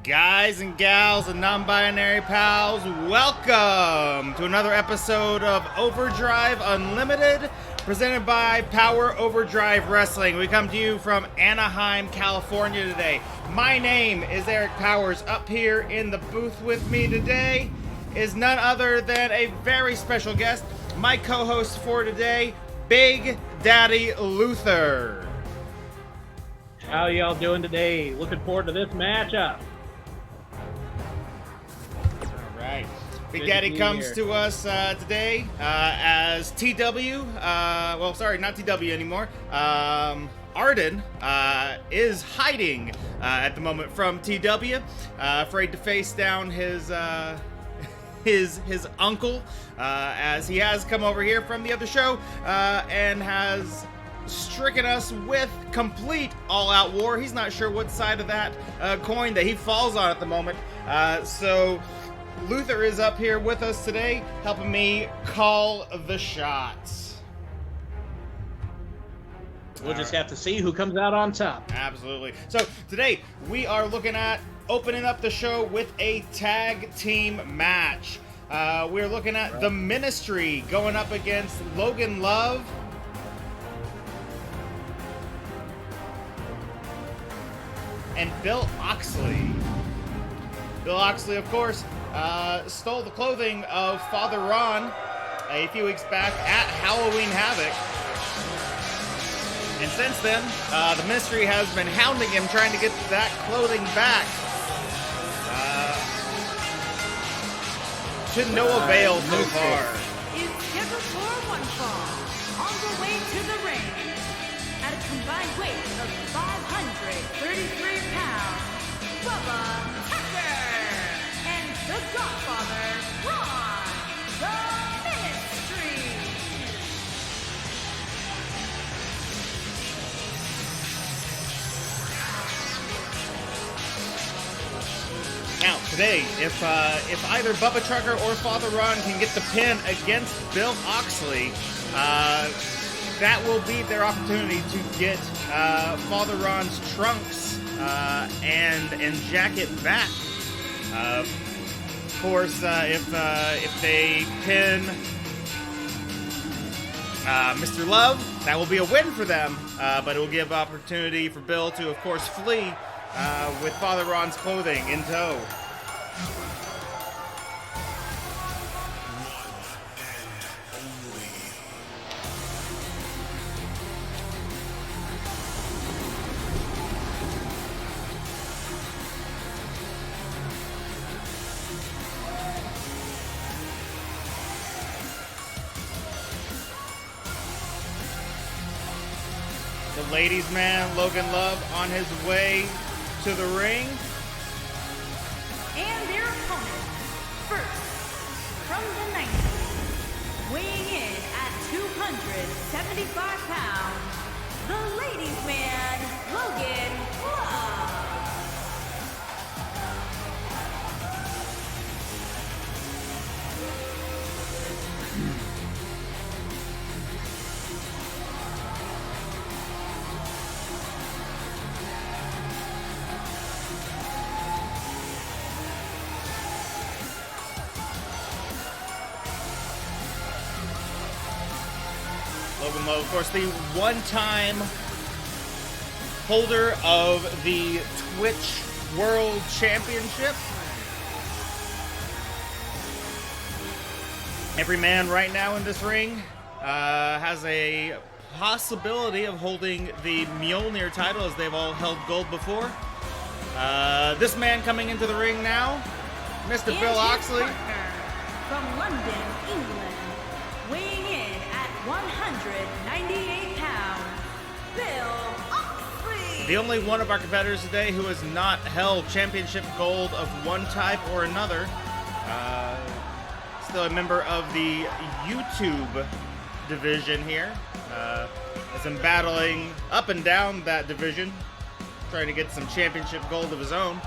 Guys and gals and non-binary pals, welcome to another episode of Overdrive Unlimited, presented by Power Overdrive Wrestling. We come to you from Anaheim, California today. My name is Eric Powers. Up here in the booth with me today is none other than a very special guest, my co-host for today, Big Daddy Luther. How y'all doing today? Looking forward to this matchup. Right. Big Daddy comes to us today as TW. Not TW anymore. Arden is hiding at the moment from TW, afraid to face down his uncle, as he has come over here from the other show and has stricken us with complete all-out war. He's not sure what side of that coin that he falls on at the moment. So Luther is up here with us today, helping me call the shots. We'll just have to see who comes out on top. Absolutely. So today we are looking at opening up the show with a tag team match. We're looking at the Ministry going up against Logan Love and Bill Oxley. Bill Oxley, of course, stole the clothing of Father Ron a few weeks back at Halloween Havoc. And since then, the Ministry has been hounding him, trying to get that clothing back. To no avail so far. Is scheduled for one fall. On the way to the ring. At a combined weight of 533 pounds, Bubba Tucker and the Godfather, Ron, the Ministry. Now, today, if either Bubba Trucker or Father Ron can get the pin against Bill Oxley, that will be their opportunity to get Father Ron's trunks and jacket back. Of course, if they pin Mr. Love, that will be a win for them, but it will give opportunity for Bill to, of course, flee with Father Ron's clothing in tow. The ladies' man, Logan Love, on his way to the ring. And their opponent, first, from the 90s, weighing in at 275 pounds, the ladies' man, Logan Love. Logan Love, of course, the one-time holder of the Twitch World Championship. Every man right now in this ring has a possibility of holding the Mjolnir title, as they've all held gold before. This man coming into the ring now, Mr. And Bill his Oxley. partner, from London, England, weighing in at 198 pounds, Bill Oxley. The only one of our competitors today who has not held championship gold of one type or another. Still a member of the YouTube division here. Has been battling up and down that division, trying to get some championship gold of his own.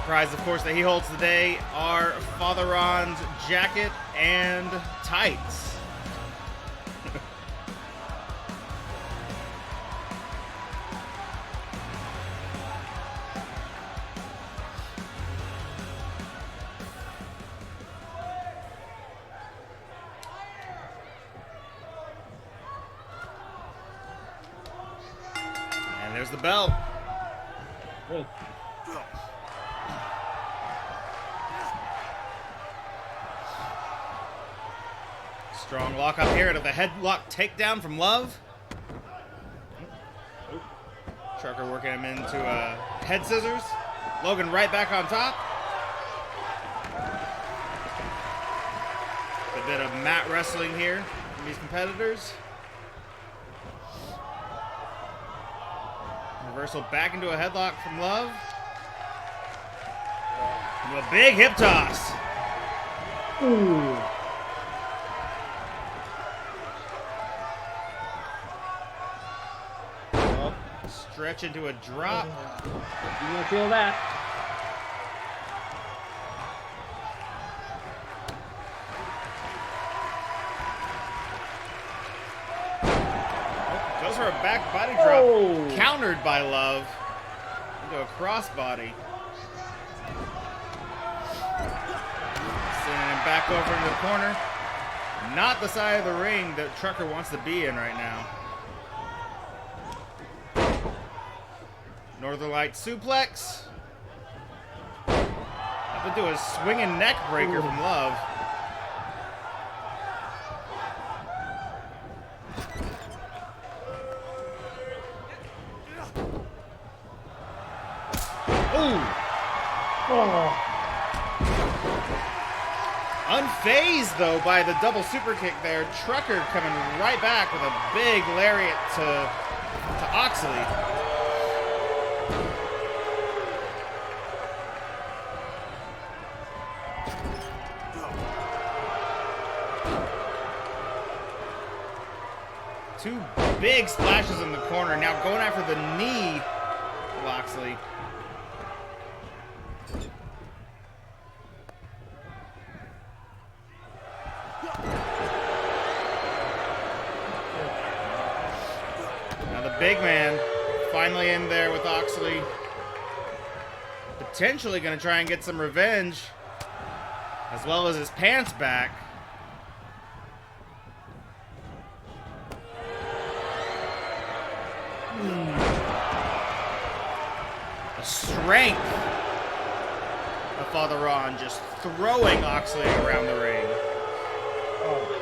Prize, of course, that he holds today are Father Ron's jacket and tights. And there's the bell. Good. Strong lock up here to the headlock takedown from Love. Trucker working him into head scissors. Logan right back on top. A bit of mat wrestling here from these competitors. Reversal back into a headlock from Love. Into a big hip toss. Ooh. Stretch into a drop. You gonna feel that? Goes for a back body drop. Oh. Countered by Love. Into a crossbody. Sending him back over into the corner. Not the side of the ring that Trucker wants to be in right now. Northern Light suplex. Up into a swinging neck breaker from Love. Ooh. Oh. Unfazed though by the double super kick there. Trucker coming right back with a big lariat to Oxley. Two big splashes in the corner. Now going after the knee of Oxley. Now the big man finally in there with Oxley. Potentially going to try and get some revenge. As well as his pants back. The strength of Father Ron just throwing Oxley around the ring. Oh.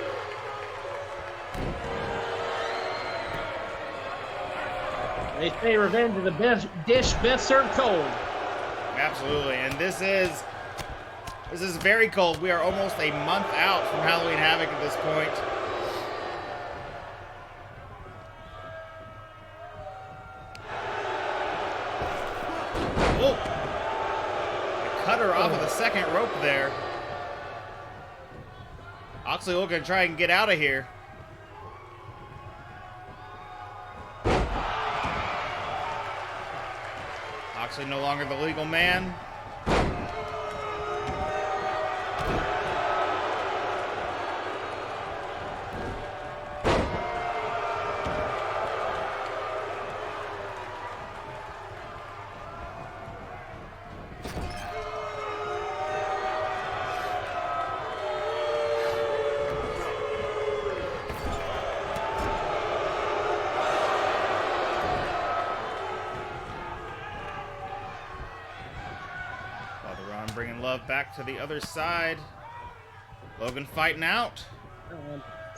They say revenge is the best dish best served cold. Absolutely, and this is very cold. We are almost a month out from Halloween Havoc at this point. Oh! Cut her off of the second rope there. Oxley looking to try and get out of here. Oxley no longer the legal man. Bringing Love back to the other side. Logan fighting out.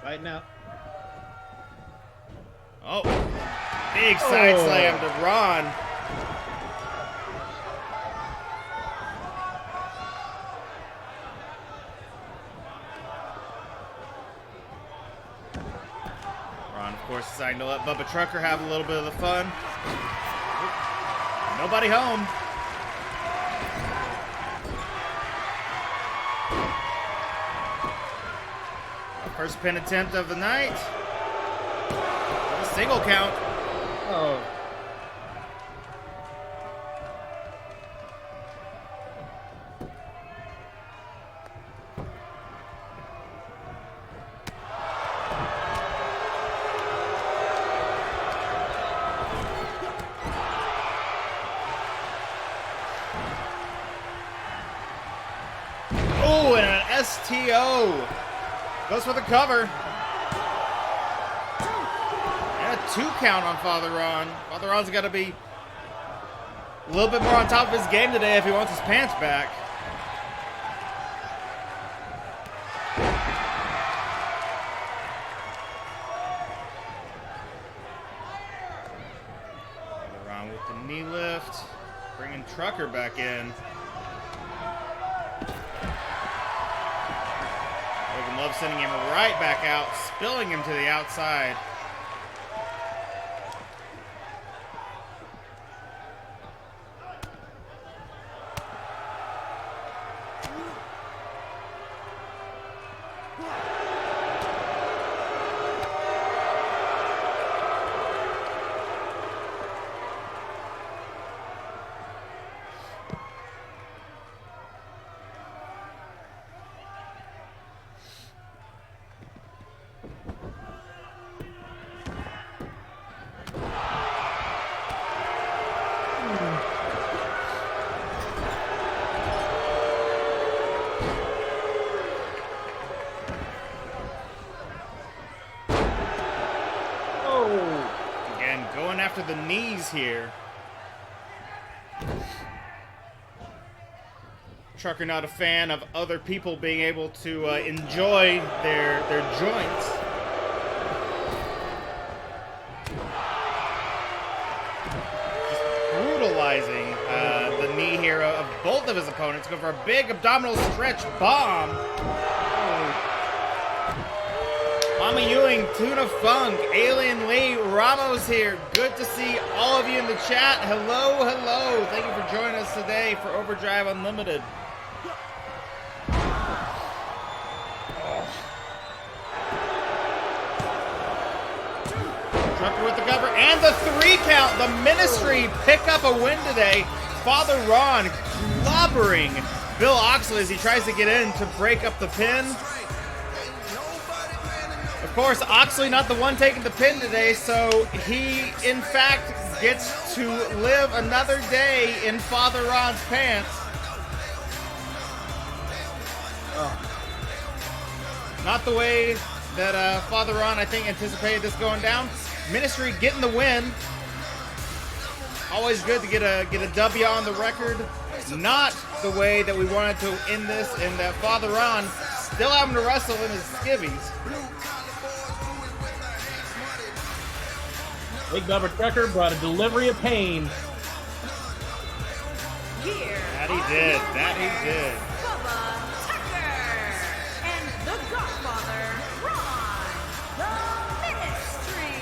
Fighting out. Oh, big side slam to Ron. Ron, of course, deciding to let Bubba Trucker have a little bit of the fun. Nobody home. First pin attempt of the night. A single count. Oh. Oh, and an STO. Goes for the cover. And a 2 count on Father Ron. Father Ron's got to be a little bit more on top of his game today if he wants his pants back. Father Ron with the knee lift, bringing Trucker back in. Logan Love sending him right back out, spilling him to the outside. After the knees here. Trucker not a fan of other people being able to enjoy their joints. Just brutalizing the knee here of both of his opponents. Go for a big abdominal stretch bomb. Mama Ewing, Tuna Funk, Alien Lee, Ramos here. Good to see all of you in the chat. Hello, hello. Thank you for joining us today for Overdrive Unlimited. Trucker with the cover and the 3 count. The Ministry pick up a win today. Father Ron clobbering Bill Oxley as he tries to get in to break up the pin. Of course, Oxley not the one taking the pin today, so he, in fact, gets to live another day in Father Ron's pants. Not the way that Father Ron, I think, anticipated this going down. Ministry getting the win. Always good to get a W on the record. Not the way that we wanted to end this, and that Father Ron still having to wrestle in his skivvies. Big Bubba Trucker brought a delivery of pain. Here That he did. That he did. Bubba Tucker and the Godfather, Ron, the Ministry.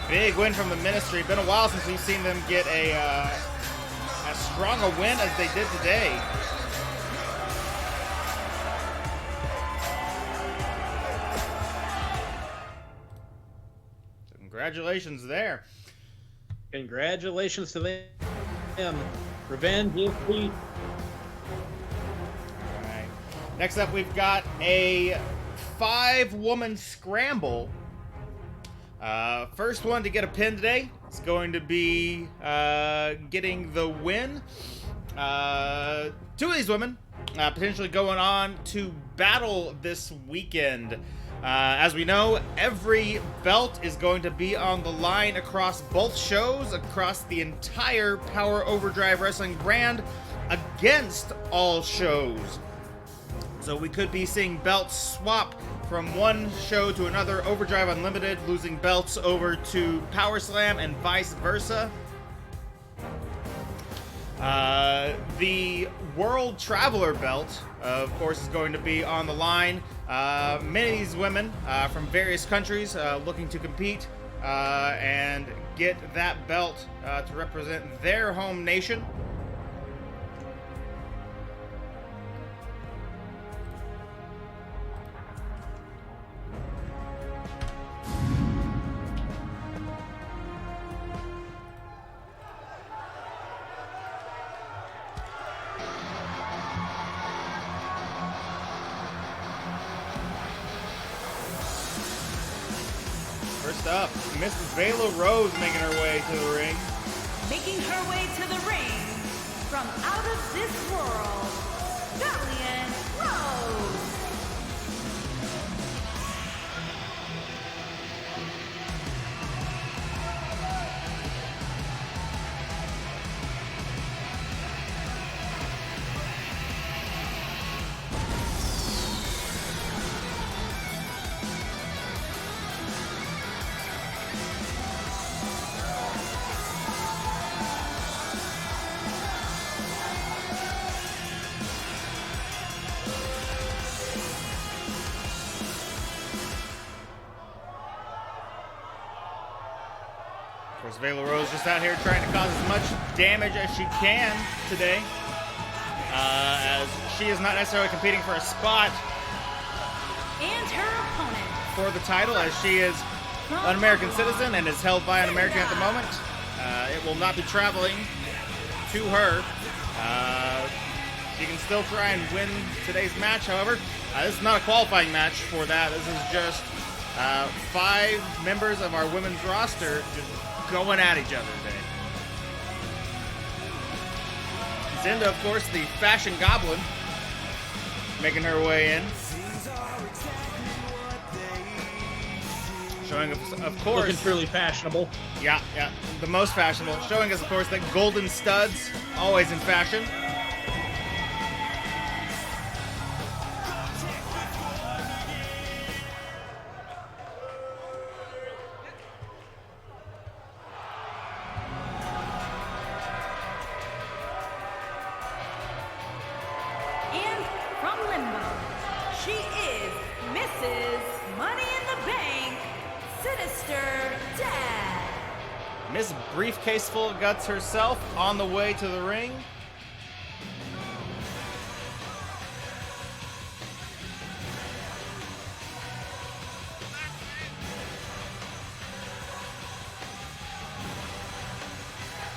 Big win from the Ministry. Been a while since we've seen them get as strong a win as they did today. Congratulations there. Congratulations to them. Revenge is sweet. All right. Next up, we've got a 5-woman scramble. First one to get a pin today is going to be getting the win. 2 of these women potentially going on to battle this weekend. As we know, every belt is going to be on the line across both shows, across the entire Power Overdrive Wrestling brand, against all shows. So we could be seeing belts swap from one show to another. Overdrive Unlimited losing belts over to Power Slam and vice versa. The World Traveler belt, of course, is going to be on the line. Many of these women from various countries looking to compete and get that belt to represent their home nation. First up, Miss Vela Rose making her way to the ring. Making her way to the ring from out of this world, Valiant Rose. Of course, Vela Rose just out here trying to cause as much damage as she can today, as she is not necessarily competing for a spot And her opponent. for the title, as she is an American citizen and is held by an American at the moment. It will not be traveling to her. She can still try and win today's match, however. This is not a qualifying match for that. This is just 5 members of our women's roster just going at each other today. Zinda, of course, the fashion goblin, making her way in. Showing, of course... Looking truly fashionable. Yeah, the most fashionable. Showing us, of course, that golden studs, always in fashion. And from Limbo, she is Mrs. Money in the Bank, Sinister Dad. Miss Briefcase Full of Guts herself on the way to the ring.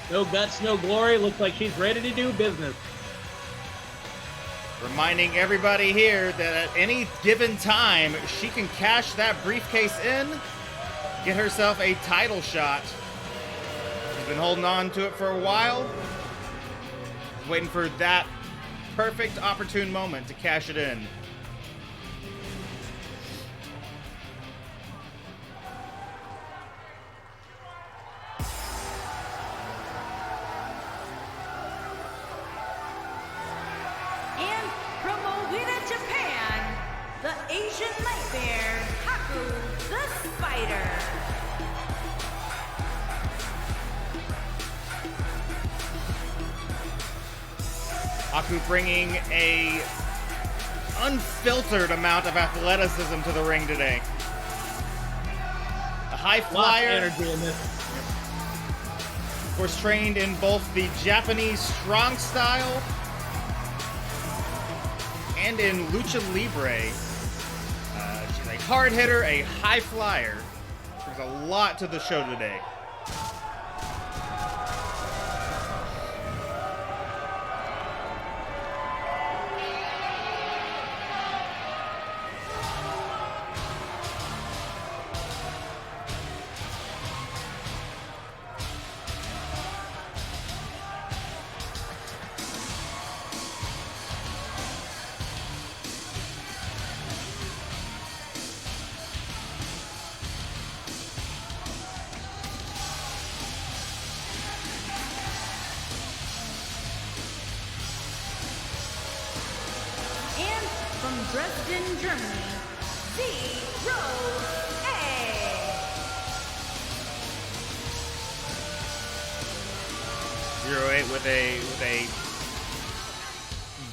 No guts, no glory. Looks like she's ready to do business. Reminding everybody here that at any given time, she can cash that briefcase in, get herself a title shot. She's been holding on to it for a while, waiting for that perfect opportune moment to cash it in. And from Owina, Japan, the Asian Nightmare, Haku the Spider. Aku bringing a unfiltered amount of athleticism to the ring today. A high Lots of flyer. energy in this. Of course, trained in both the Japanese strong style and in lucha libre. She's a hard hitter, a high flyer. There's a lot to the show today. And from Dresden, Germany, Rose A. 0-8 with a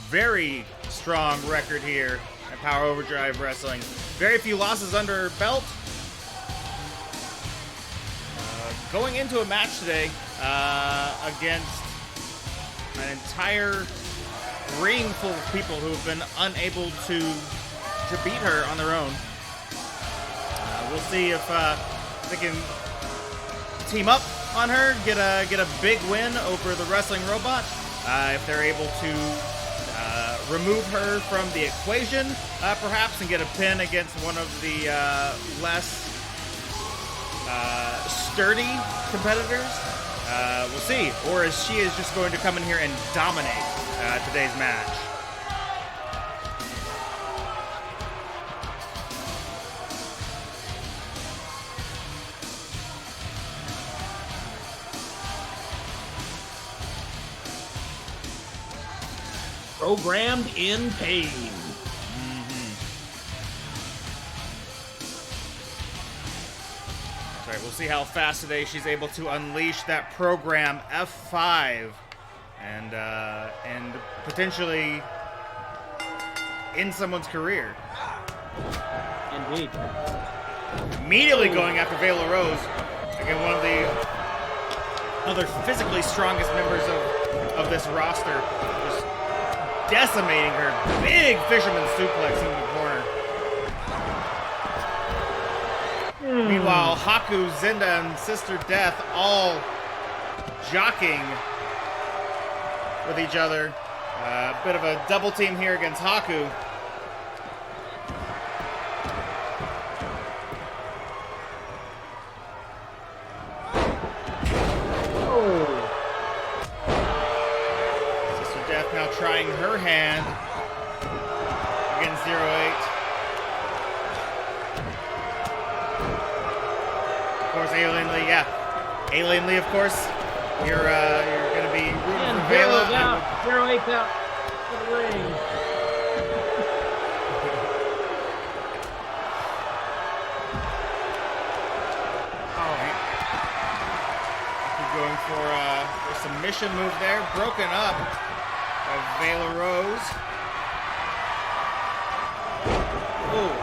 very strong record here at Power Overdrive Wrestling. Very few losses under her belt. Going into a match today against an entire ring full of people who have been unable to beat her on their own. We'll see if they can team up on her, get a big win over the wrestling robot. If they're able to remove her from the equation, perhaps, and get a pin against one of the less sturdy competitors. We'll see. Or is she just going to come in here and dominate today's match? Programmed in pain. That's right. We'll see how fast today she's able to unleash that program F5 and potentially end someone's career. Indeed. Immediately going after Vela Rose. Again, one of the other physically strongest members of this roster. Just decimating her. Big fisherman suplex in the corner. Meanwhile, Haku, Zinda, and Sister Death all jockeying with each other. A bit of a double team here against Haku. Sister Death now trying her hand against 08. Of course, Alienly, yeah. Alienly, of course. You're going to be rooting for Vela. Out. 08's out for the ring. Going for a submission move there. Broken up by Vela Rose. Ooh.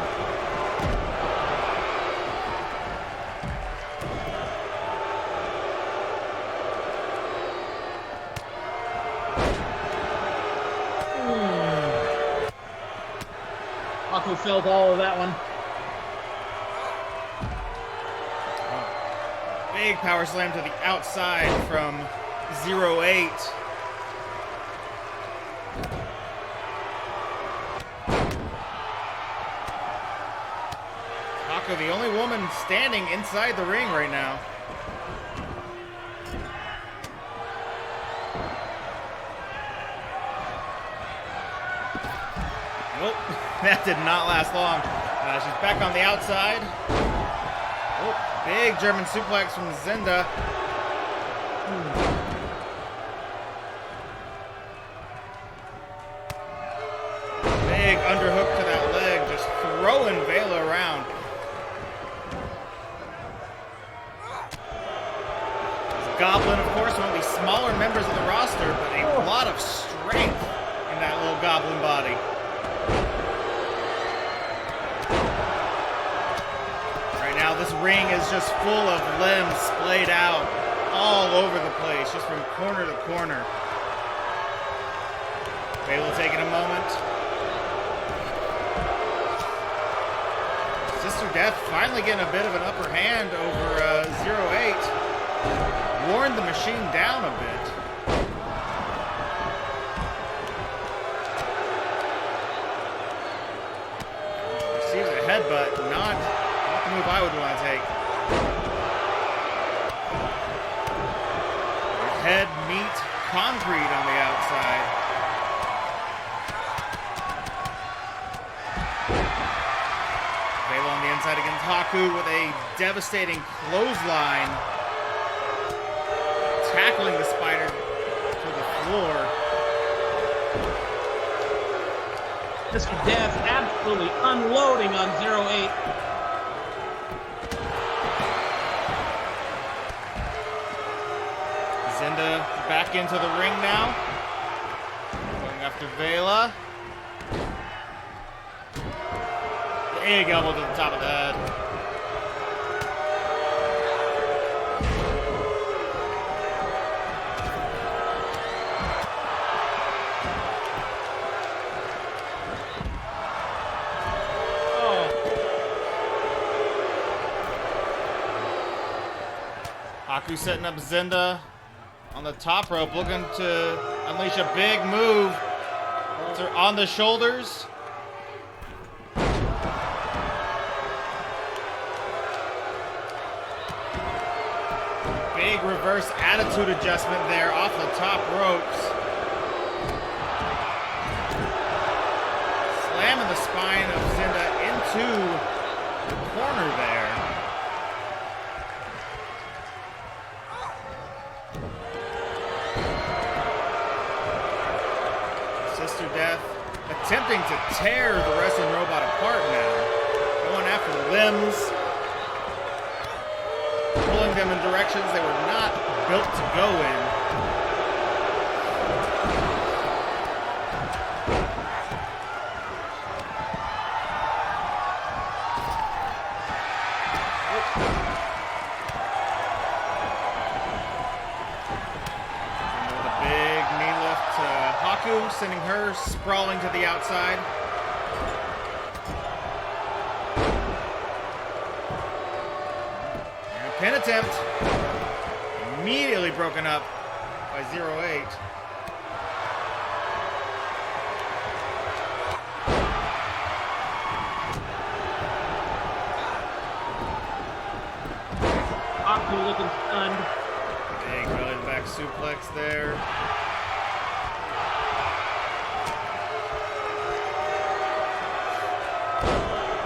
Haku felt all of that one. Big power slam to the outside from 08. Haku, the only woman standing inside the ring right now. Nope, that did not last long. She's back on the outside. Oh, big German suplex from Zinda. Big underhook to that leg, just throwing Vela around. Goblin, of course, one of the smaller members of the roster, but a lot of strength in that little goblin body. Now this ring is just full of limbs splayed out all over the place, just from corner to corner. Vela taking a moment. Sister Death finally getting a bit of an upper hand over 08. Worn the machine down a bit. Receives a headbutt, not the move I would want to take. Head meet concrete on the outside. Vela on the inside against Haku with a devastating clothesline. Tackling the spider to the floor. Mr. Death absolutely unloading on 08. Zinda back into the ring now. Going after Vela. Big elbow to the top of the head. Haku setting up Zinda on the top rope, looking to unleash a big move. On the shoulders. Big reverse attitude adjustment there off the top ropes. Slamming the spine of Zinda into the corner there. Sister Death attempting to tear the wrestling robot apart now. Going after the limbs. Pulling them in directions they were not built to go in. sending her sprawling to the outside. And a pin attempt. Immediately broken up by 08. Haku looking stunned. Big belly to back suplex there.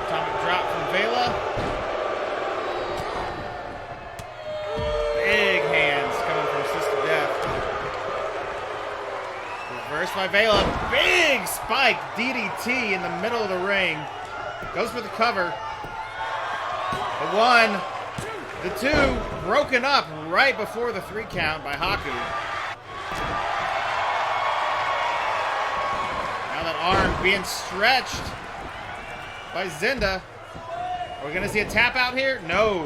Atomic drop from Vela. Big hands coming from Sister Death. Reversed by Vela. Big spike DDT in the middle of the ring. Goes for the cover. The one. The two broken up right before the 3 count by Haku. Now that arm being stretched by Zinda. Are we going to see a tap out here? No.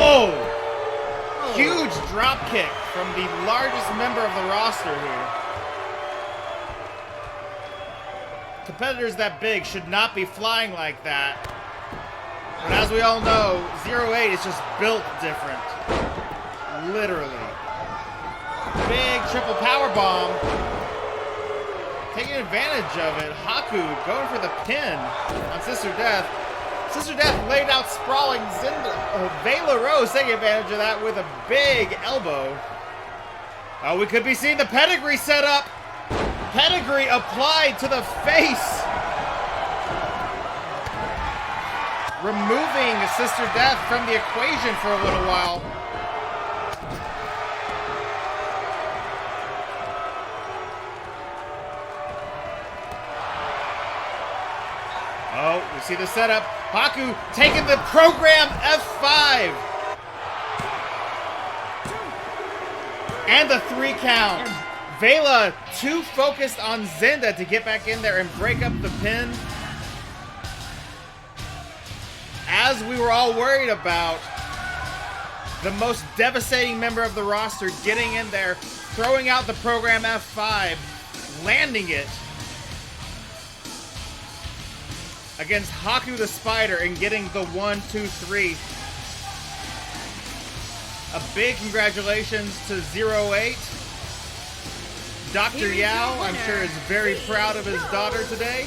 Oh! Huge drop kick from the largest member of the roster here. Competitors that big should not be flying like that. But as we all know, 08 is just built different. Literally. Big triple power bomb. Taking advantage of it. Haku going for the pin on Sister Death. Sister Death laid out sprawling Vela Rose taking advantage of that with a big elbow. Oh, we could be seeing the pedigree set up. Pedigree applied to the face. Removing Sister Death from the equation for a little while. Oh, we see the setup. Haku taking the program F5. And the 3 count. Vela too focused on Zinda to get back in there and break up the pin. As we were all worried about, the most devastating member of the roster getting in there, throwing out the program F5, landing it against Haku the Spider and getting the 1, 2, 3. A big congratulations to 08. Dr. Yao, I'm sure, is very proud of his daughter today.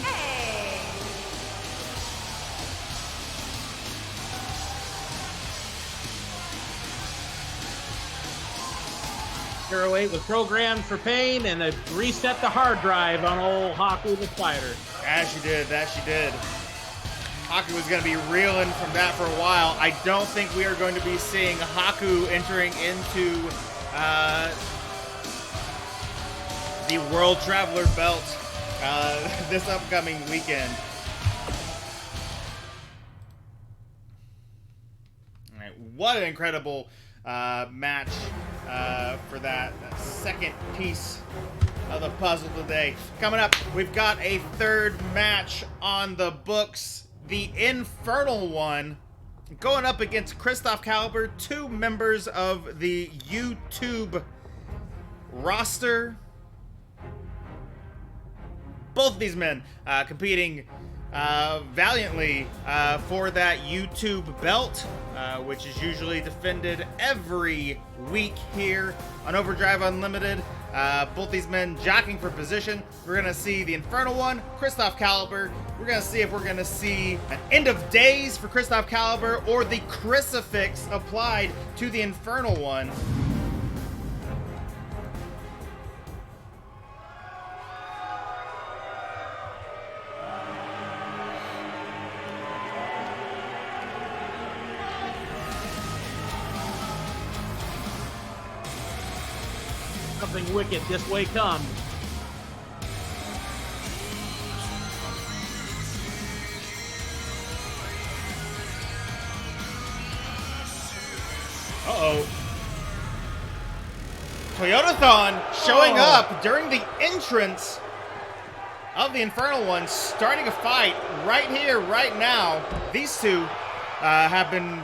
08 was programmed for pain, and they reset the hard drive on old Haku the Spider. That she did, that she did. Haku was going to be reeling from that for a while. I don't think we are going to be seeing Haku entering into the World Traveler belt this upcoming weekend. All right, what an incredible match for that second piece of the puzzle today. Coming up, we've got a third match on the books. The Infernal One going up against Christoph Caliber, two members of the YouTube roster. Both of these men competing valiantly for that YouTube belt, which is usually defended every week here on Overdrive Unlimited. Both these men jockeying for position. We're going to see the Infernal One, Christoph Caliber. We're going to see if we're going to see an end of days for Christoph Caliber or the crucifix applied to the Infernal One. Something wicked this way comes. Uh-oh. Toyotathon showing up during the entrance of the Infernal One, starting a fight right here, right now. These two have been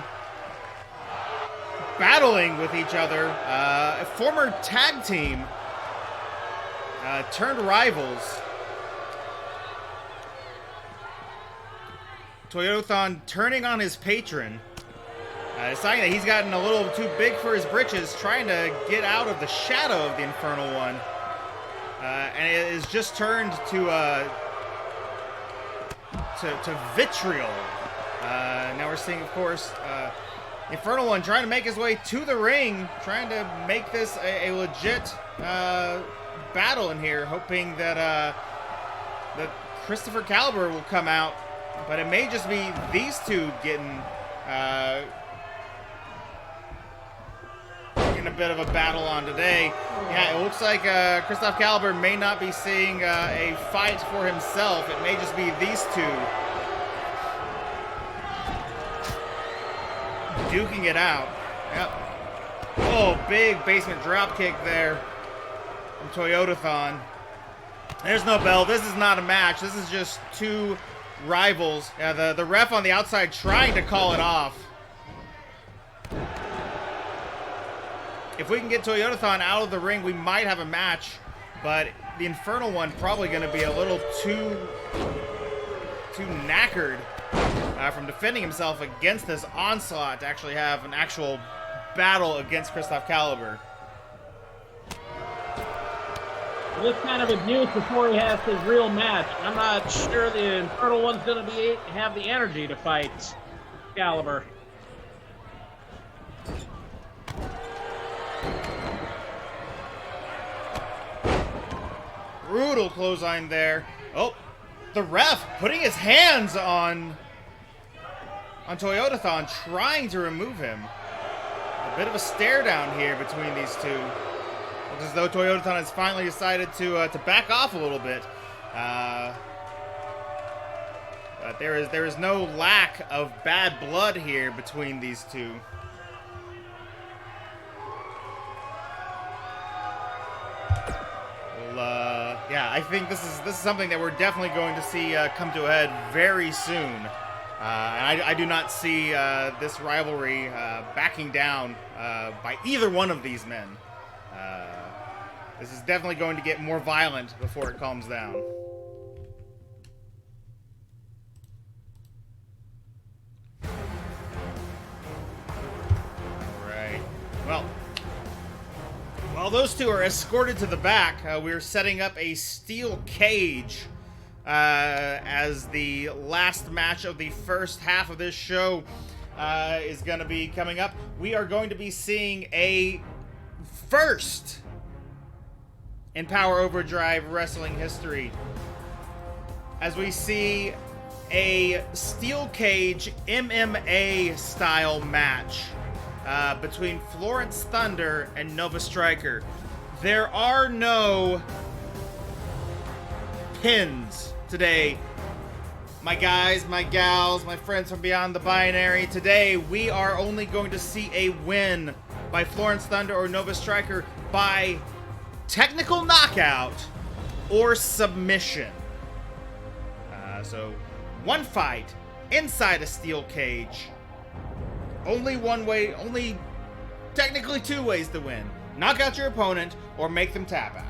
battling with each other. A former tag team turned rivals. Toyotathon turning on his patron. Deciding that he's gotten a little too big for his britches, trying to get out of the shadow of the Infernal One. And it has just turned to vitriol. Now we're seeing, of course, the Infernal One trying to make his way to the ring, trying to make this a legit battle in here, hoping that that Christopher Caliber will come out. But it may just be these two getting a bit of a battle on today. Yeah, it looks like Christoph Caliber may not be seeing a fight for himself. It may just be these two duking it out. Yep. Oh, big basement drop kick there from Toyotathon. There's no bell. This is not a match. This is just two rivals. Yeah, the ref on the outside trying to call it off. If we can get Toyotathon out of the ring, we might have a match, but the Infernal One probably going to be a little too knackered from defending himself against this onslaught to actually have an actual battle against Christoph Caliber. This kind of abuse before he has his real match. I'm not sure the Infernal One's going to have the energy to fight Caliber. Brutal clothesline there. Oh, the ref putting his hands on Toyotathon, trying to remove him. A bit of a stare down here between these two. Looks as though Toyotathon has finally decided to back off a little bit. But there is no lack of bad blood here between these two. Yeah, I think this is something that we're definitely going to see come to a head very soon. And I do not see this rivalry backing down by either one of these men. This is definitely going to get more violent before it calms down. All right. Well, while those two are escorted to the back, we're setting up a steel cage as the last match of the first half of this show is going to be coming up. We are going to be seeing a first in Power Overdrive wrestling history, as we see a steel cage MMA style match between Florence Thunder and Nova Striker. There are no pins today. My guys, my gals, my friends from beyond the binary, today we are only going to see a win by Florence Thunder or Nova Striker by technical knockout or submission. So one fight inside a steel cage. Only one way, only technically two ways to win. Knock out your opponent or make them tap out.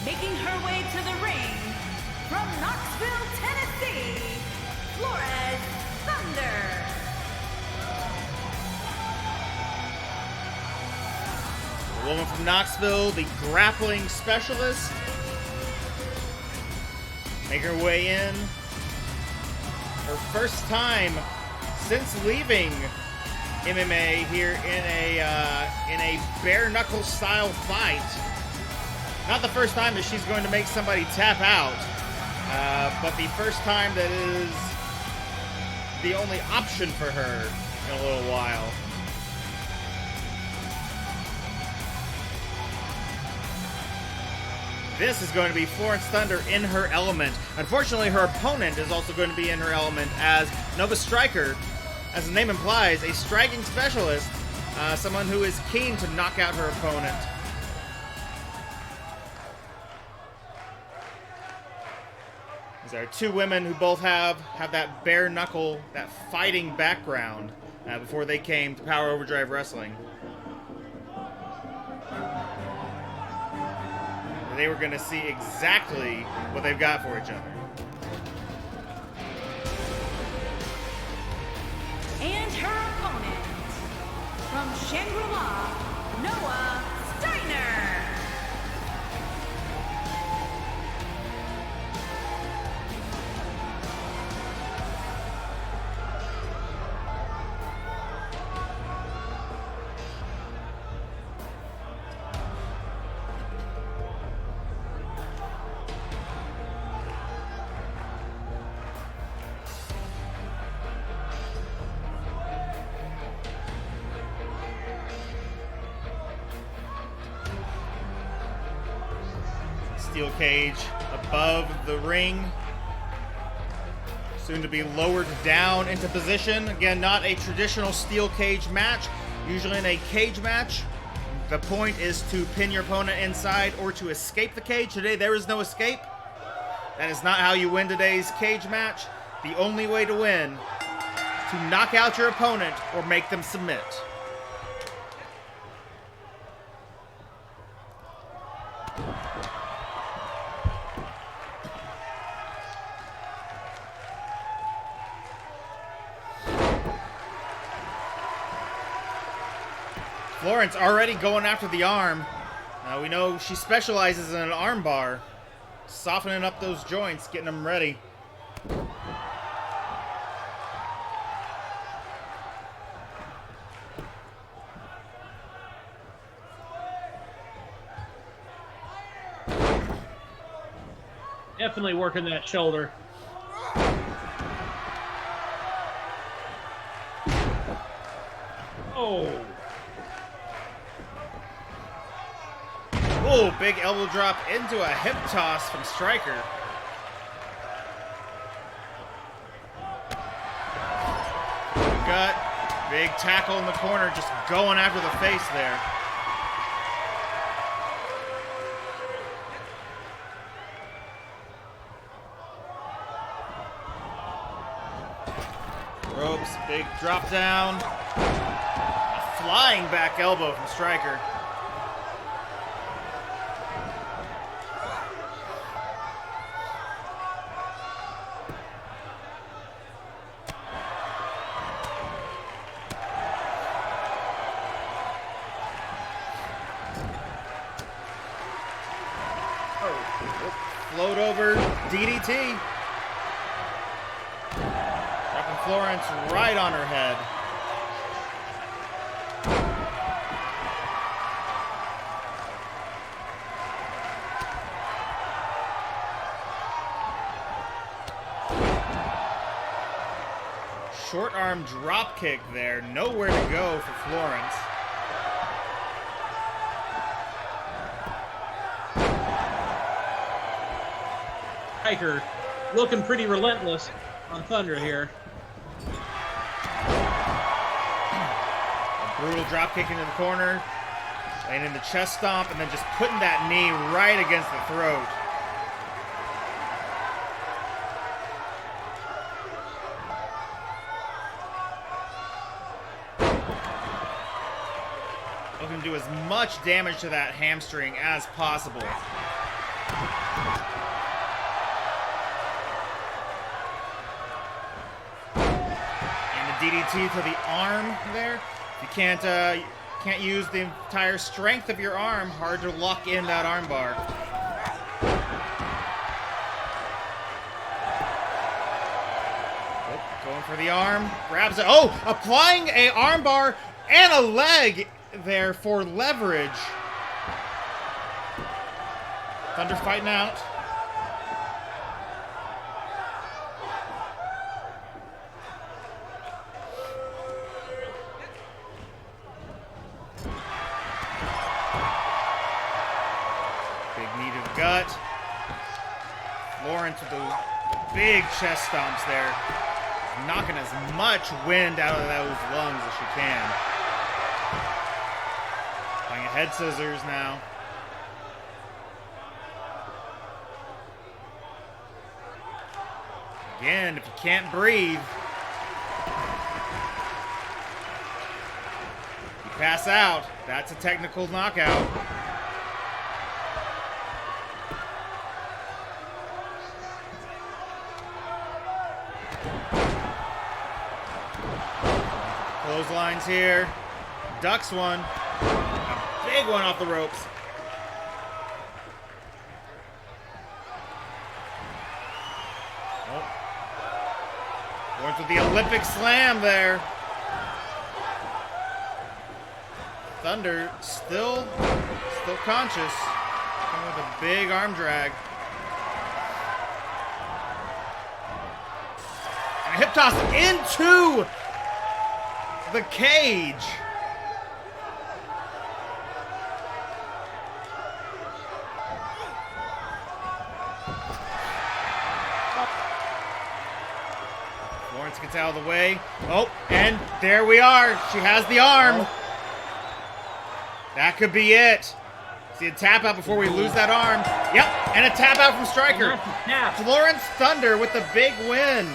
Making her way to the ring from Knoxville, Tennessee, Florence Thunder. The woman from Knoxville, the grappling specialist, making her way in. Her first time since leaving MMA here in a bare knuckle style fight. Not the first time that she's going to make somebody tap out, but the first time that is the only option for her in a little while. This is going to be Florence Thunder in her element. Unfortunately, her opponent is also going to be in her element as Nova Striker, as the name implies, a striking specialist, someone who is keen to knock out her opponent. There are two women who both have that bare knuckle, that fighting background before they came to Power Overdrive Wrestling. They were going to see exactly what they've got for each other. And her opponent, from Shangri-La, Noah Steiner. Steel cage above the ring, soon to be lowered down into position. Again, not a traditional steel cage match. Usually in a cage match, the point is to pin your opponent inside or to escape the cage. Today, there is no escape. That is not how you win today's cage match. The only way to win is to knock out your opponent or make them submit. Florence already going after the arm. We know she specializes in an arm bar. Softening up those joints, getting them ready. Definitely working that shoulder. Oh. Oh, big elbow drop into a hip toss from Striker. Gut, big tackle in the corner, just going after the face there. Ropes, big drop down. A flying back elbow from Striker. Float over DDT. Dropping Florence right on her head. Short arm drop kick there. Nowhere to go for Florence. Striker looking pretty relentless on Thunder here. A brutal drop kick into the corner, landing the chest stomp, and then just putting that knee right against the throat. Looking to do as much damage to that hamstring as possible. DDT to the arm there. You can't use the entire strength of your arm. Hard to lock in that arm bar. Oh, going for the arm. Grabs it. Oh, applying a arm bar and a leg there for leverage. Thunder fighting out. Big knee to the gut. Lawrence with those big chest stomps there. Knocking as much wind out of those lungs as she can. Playing a head scissors now. Again, if you can't breathe, you pass out. That's a technical knockout. Clotheslines here. Ducks one. A big one off the ropes. Lawrence with the Olympic slam there. Thunder still conscious. Coming with a big arm drag. And a hip toss into the cage. Lawrence gets out of the way. Oh, and there we are. She has the arm. That could be it. See a tap out before we lose that arm. Yep, and a tap out from Stryker. Florence Thunder with the big win.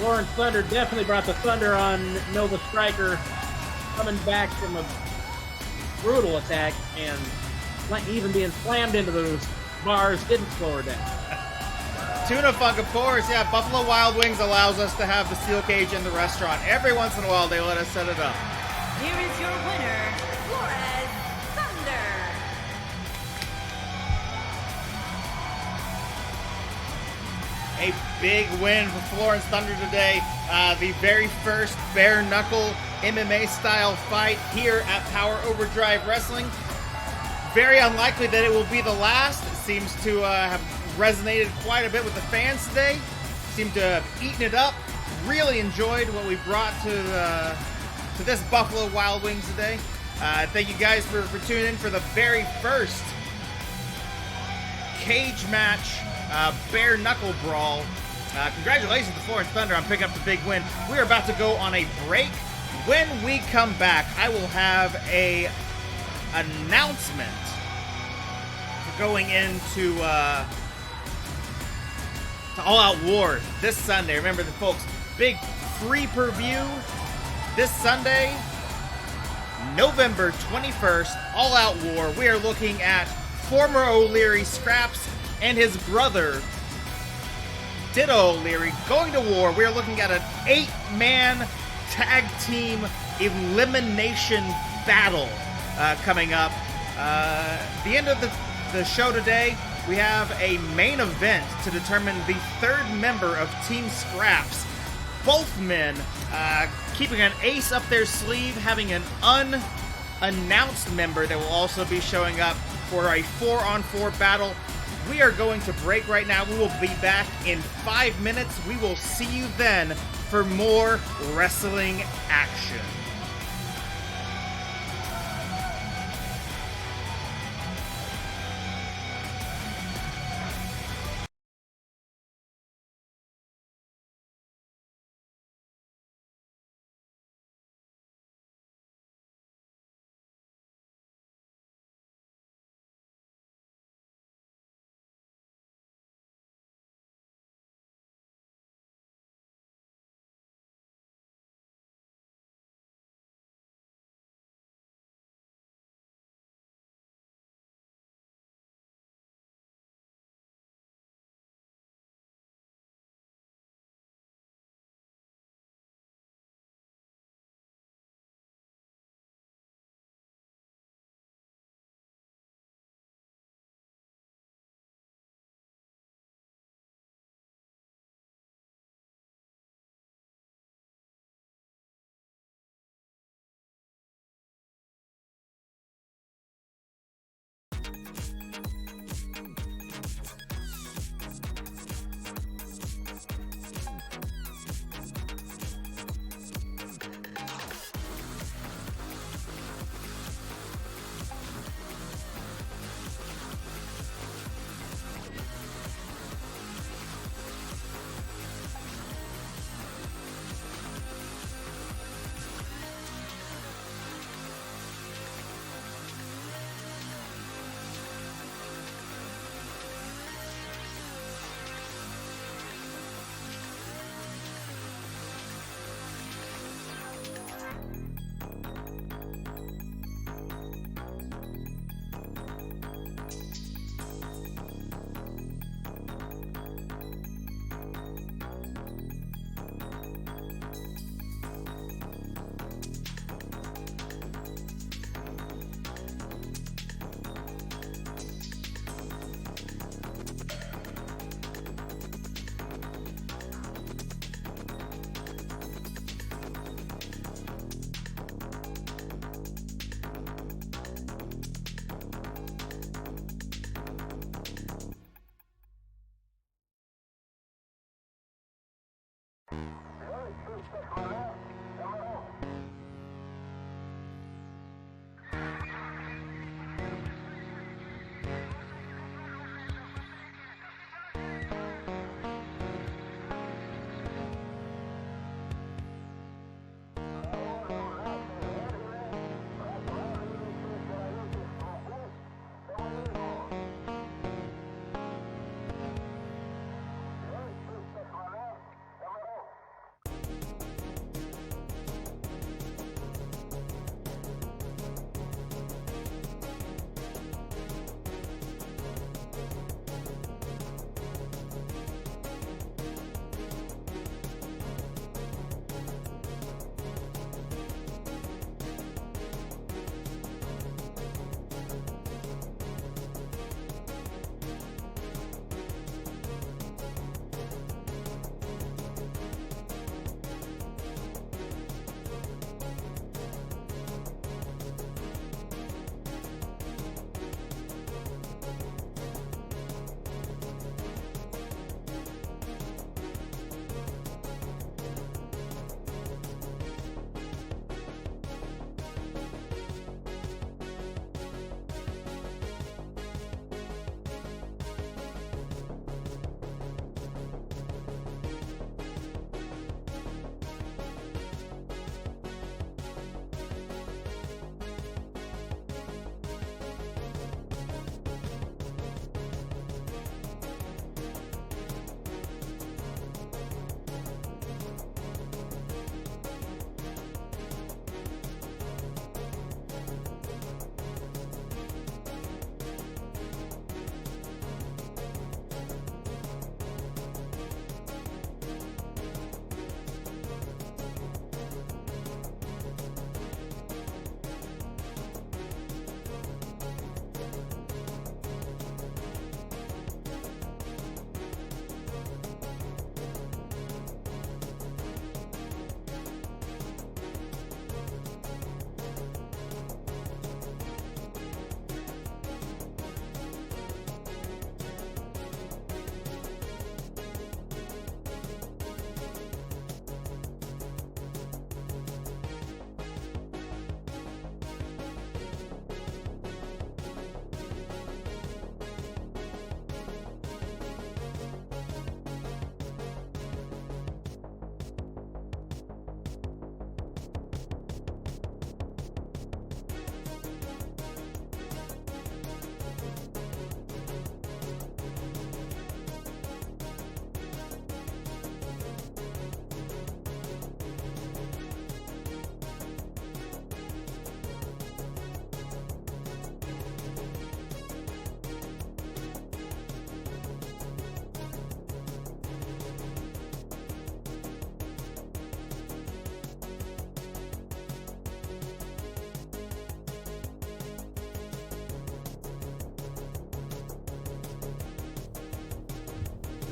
Lawrence Thunder definitely brought the thunder on Nova Stryker, coming back from a brutal attack, and even being slammed into those bars didn't slow her down. Tuna Funk, of course. Yeah, Buffalo Wild Wings allows us to have the steel cage in the restaurant. Every once in a while, they let us set it up. Here is your winner, Flores Thunder. A big win for Florence Thunder today. The very first bare knuckle MMA style fight here at Power Overdrive Wrestling. Very unlikely that it will be the last. It seems to have resonated quite a bit with the fans today. Seem to have eaten it up. Really enjoyed what we brought to this Buffalo Wild Wings today. Thank you guys for tuning in for the very first cage match bare knuckle brawl. Congratulations to Florence Thunder on picking up the big win. We are about to go on a break. When we come back, I will have a announcement for going into to All Out War this Sunday. Remember, the folks, big free per-view this Sunday, November 21st, All Out War. We are looking at former O'Leary Scraps and his brother Ditto O'Leary going to war. We are looking at an 8-man tag team elimination battle coming up. The end of the show today, we have a main event to determine the third member of Team Scraps. Both men keeping an ace up their sleeve, having an unannounced member that will also be showing up for a 4-on-4 battle. We are going to break right now. We will be back in 5 minutes. We will see you then for more wrestling action.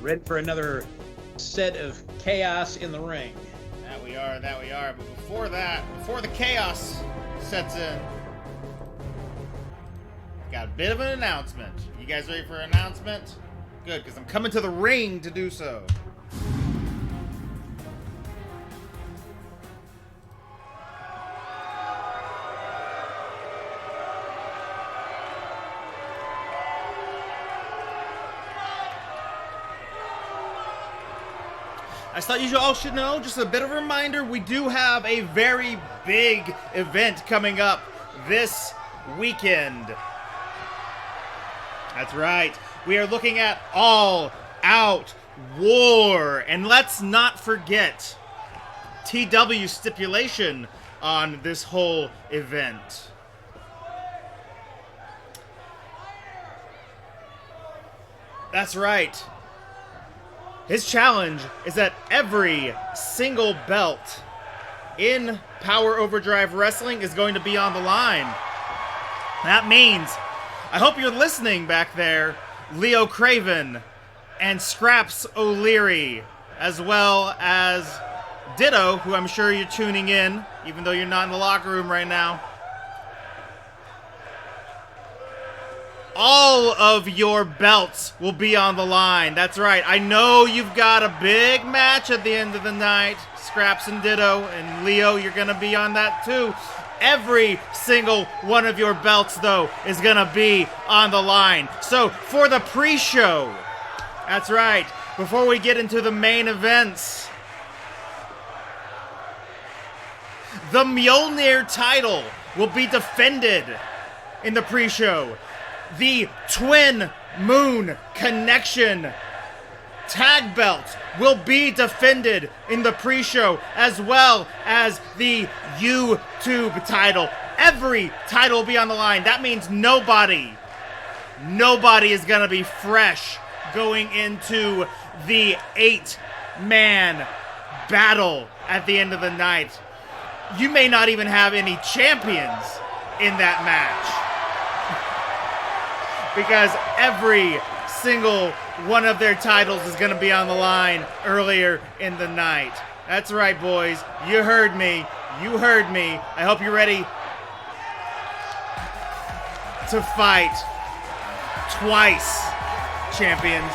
Ready for another set of chaos in the ring. That we are, that we are. But before that, before the chaos sets in, got a bit of an announcement. You guys ready for an announcement? Good, because I'm coming to the ring to do so. I thought you all should know, just a bit of a reminder, we do have a very big event coming up this weekend. That's right. We are looking at All Out War. And let's not forget TW stipulation on this whole event. That's right. His challenge is that every single belt in Power Overdrive Wrestling is going to be on the line. That means, I hope you're listening back there, Leo Craven and Scraps O'Leary, as well as Ditto, who I'm sure you're tuning in, even though you're not in the locker room right now. all of your belts will be on the line. That's right. I know you've got a big match at the end of the night. Scraps and Ditto and Leo, you're going to be on that too. Every single one of your belts, though, is going to be on the line. So, for the pre-show, that's right, before we get into the main events, the Mjolnir title will be defended in the pre-show. The Twin Moon Connection tag belt will be defended in the pre-show, as well as the YouTube title. Every title will be on the line. That means nobody is going to be fresh going into the 8-man battle at the end of the night. You may not even have any champions in that match, because every single one of their titles is going to be on the line earlier in the night. That's right, boys. You heard me. You heard me. I hope you're ready to fight twice, champions.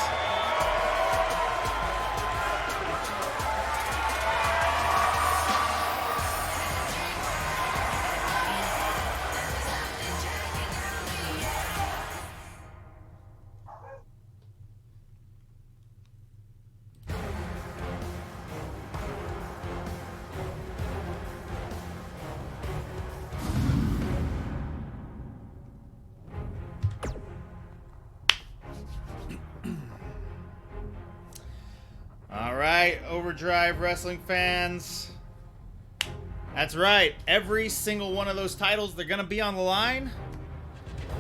Overdrive wrestling fans. That's right. Every single one of those titles, they're going to be on the line.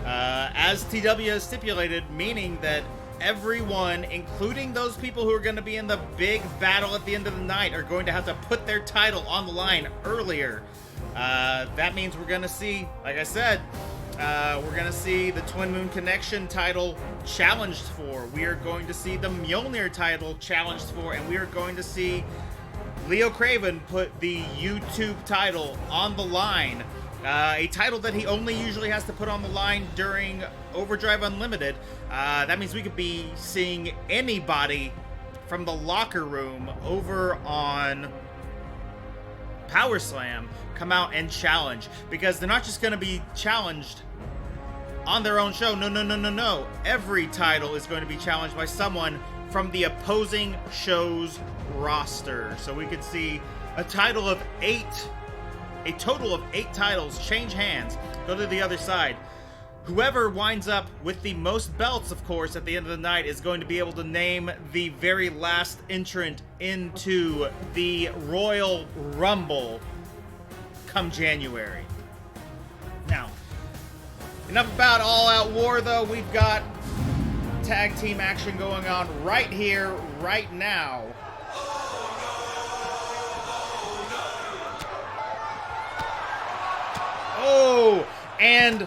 As TW has stipulated, meaning that everyone, including those people who are going to be in the big battle at the end of the night, are going to have to put their title on the line earlier. That means we're going to see, like I said, we're going to see the Twin Moon Connection title challenged for. We are going to see the Mjolnir title challenged for. And we are going to see Leo Craven put the YouTube title on the line. A title that he only usually has to put on the line during Overdrive Unlimited. That means we could be seeing anybody from the locker room over on Power Slam come out and challenge, because they're not just going to be challenged on their own show. No. Every title is going to be challenged by someone from the opposing show's roster. So we could see a total of 8 titles change hands, go to the other side. Whoever winds up with the most belts, of course, at the end of the night is going to be able to name the very last entrant into the Royal Rumble come January. Now, enough about All Out War, though. We've got tag team action going on right here, right now. Oh, and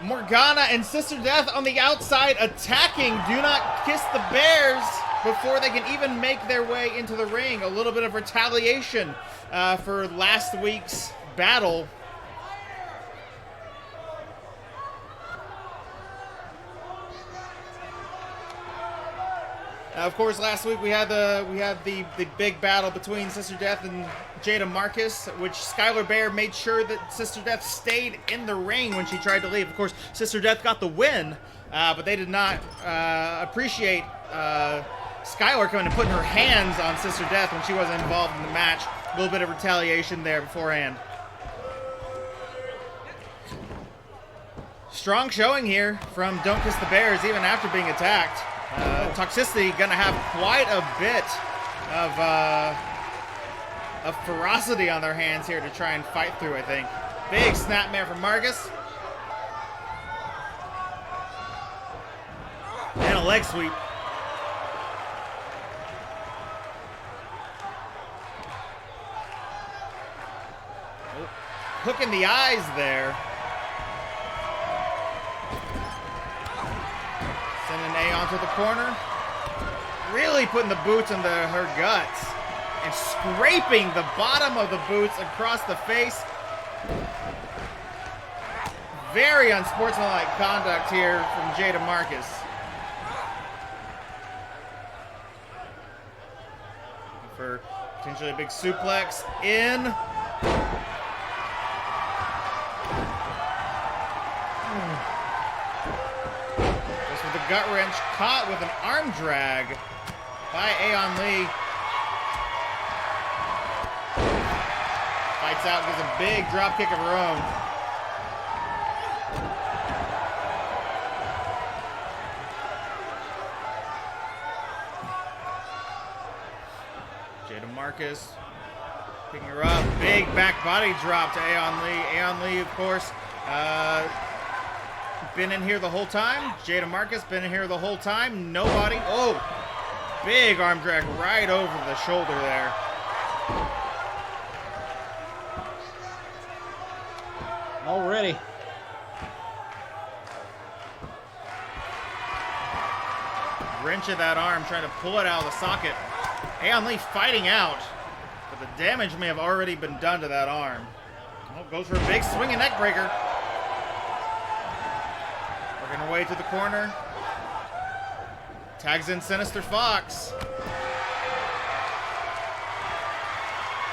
Morgana and Sister Death on the outside attacking Do Not Kiss the Bears before they can even make their way into the ring. A little bit of retaliation for last week's battle. Of course, last week we had the big battle between Sister Death and Jada Marcus, which Skylar Bear made sure that Sister Death stayed in the ring when she tried to leave. Of course, Sister Death got the win, but they did not appreciate Skylar coming and putting her hands on Sister Death when she wasn't involved in the match. A little bit of retaliation there beforehand. Strong showing here from Don't Kiss the Bears, even after being attacked. Toxicity gonna have quite a bit of ferocity on their hands here to try and fight through, I think. Big snapmare from Marcus. And a leg sweep. Oh, hook in the eyes there. Sending A onto the corner. Really putting the boots into her guts. And scraping the bottom of the boots across the face. Very unsportsmanlike conduct here from Jada Marcus. For potentially a big suplex in. Just with the gut wrench, caught with an arm drag by Aeon Lee. Fights out, gives a big drop kick of her own. Jada Marcus picking her up. Big back body drop to Aeon Lee. Aeon Lee, of course, been in here the whole time. Jada Marcus been in here the whole time. Nobody. Oh, big arm drag right over the shoulder there. Already. Wrench of that arm, trying to pull it out of the socket. Aeon Lee fighting out, but the damage may have already been done to that arm. Oh, goes for a big swinging neck breaker. Working her way to the corner. Tags in Sinister Fox.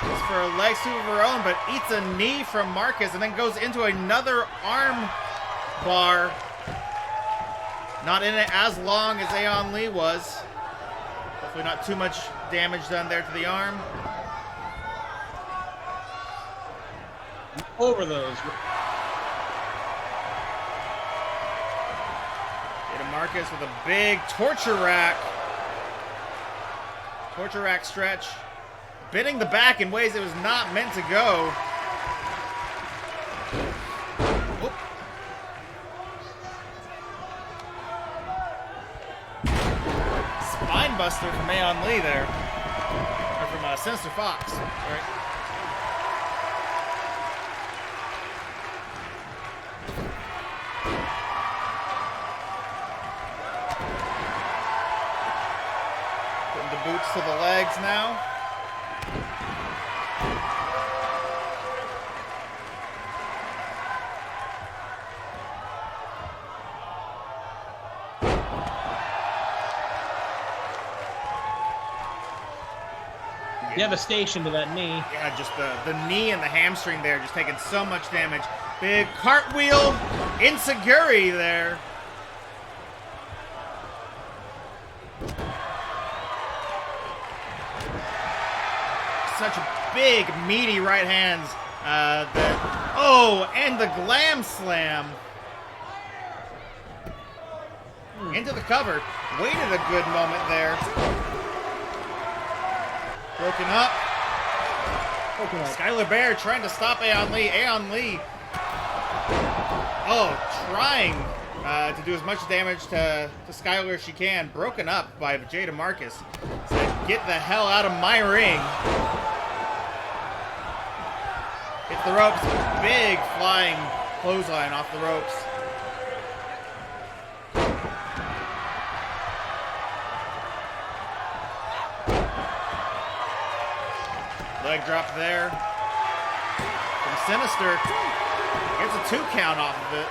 Goes for a leg sweep of her own, but eats a knee from Marcus and then goes into another arm bar. Not in it as long as Aeon Lee was. Hopefully not too much damage done there to the arm. Over those. Jada Marcus with a big torture rack. Torture rack stretch. Bending the back in ways it was not meant to go. Oop. Spine buster from Aeon Lee there. Or from Sinister Fox. Right. Putting the boots to the legs now. Devastation to that knee. Yeah, just the knee and the hamstring there, just taking so much damage. Big cartwheel, Insecurity there. Such big, meaty right hands. And the glam slam. Into the cover. Waited a good moment there. Broken up. Skylar Bear trying to stop Aeon Lee. Aeon Lee, trying to do as much damage to Skylar as she can. Broken up by Jada Marcus. Said, get the hell out of my ring. Hits the ropes. Big flying clothesline off the ropes. Leg drop there from Sinister. Gets a 2 count off of it.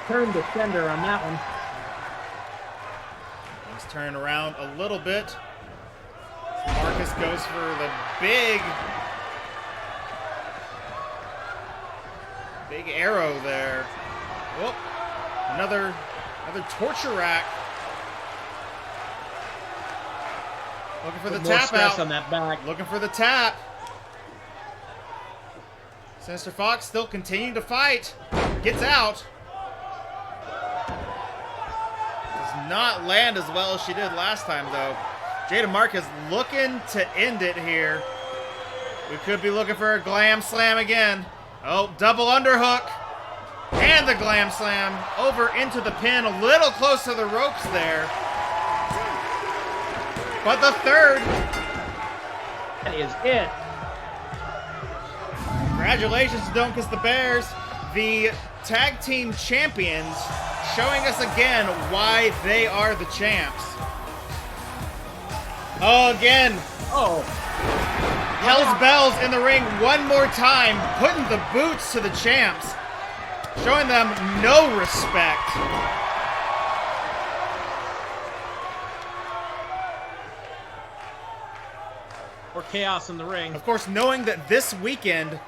Turn the sender on that one. Let's turn around a little bit. Marcus goes for the big arrow there. Whoop. Another torture rack. Looking for the tap out. On that back. Looking for the tap. Sinister Fox still continuing to fight. Gets out. Does not land as well as she did last time, though. Jada Marcus looking to end it here. We could be looking for a glam slam again. Oh, double underhook. And the glam slam over into the pin. A little close to the ropes there. But the third. That is it. Congratulations to Don't Kiss the Bears. The tag team champions showing us again why they are the champs. Oh, again. Oh. Hell's Bells in the ring one more time, putting the boots to the champs, showing them no respect. Or chaos in the ring. Of course, knowing that this weekend,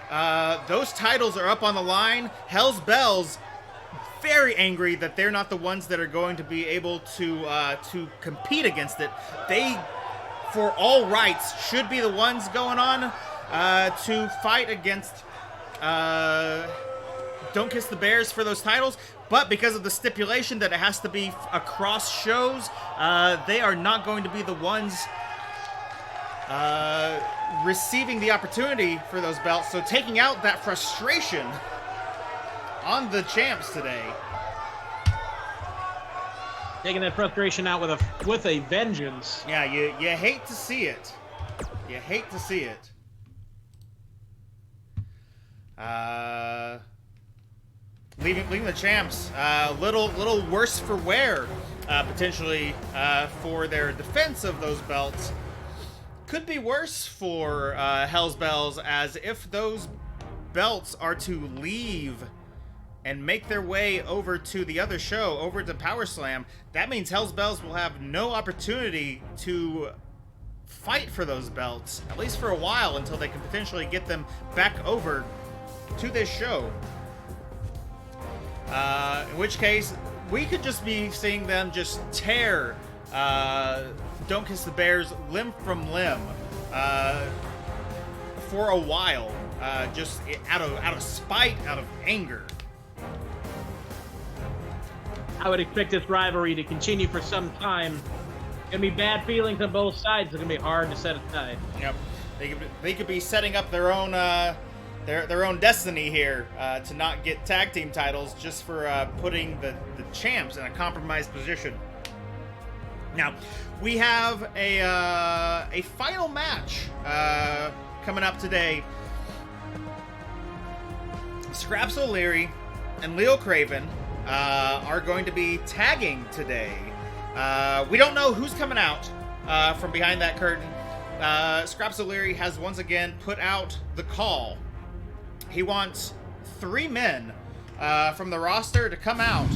those titles are up on the line, Hell's Bells very angry that they're not the ones that are going to be able to compete against it. They, for all rights, should be the ones going on to fight against Don't Kiss the Bears for those titles. But because of the stipulation that it has to be across shows, they are not going to be the ones receiving the opportunity for those belts. So taking out that frustration on the champs today. Taking that frustration out with a vengeance. Yeah, you hate to see it. You hate to see it. Leaving the champs a little worse for wear, potentially, for their defense of those belts. Could be worse for Hell's Bells, as if those belts are to leave and make their way over to the other show, over to Power Slam, that means Hell's Bells will have no opportunity to fight for those belts, at least for a while, until they can potentially get them back over to this show. In which case, we could just be seeing them just tear Don't Kiss the Bears limb from limb for a while, just out of spite, out of anger. I would expect this rivalry to continue for some time. Gonna be bad feelings on both sides. It's gonna be hard to set aside. Yep, they could be setting up their own their own destiny here to not get tag team titles just for putting the champs in a compromised position. Now, we have a final match coming up today. Scraps O'Leary and Leo Craven are going to be tagging today. We don't know who's coming out from behind that curtain. Scraps O'Leary has once again put out the call. He wants 3 men from the roster to come out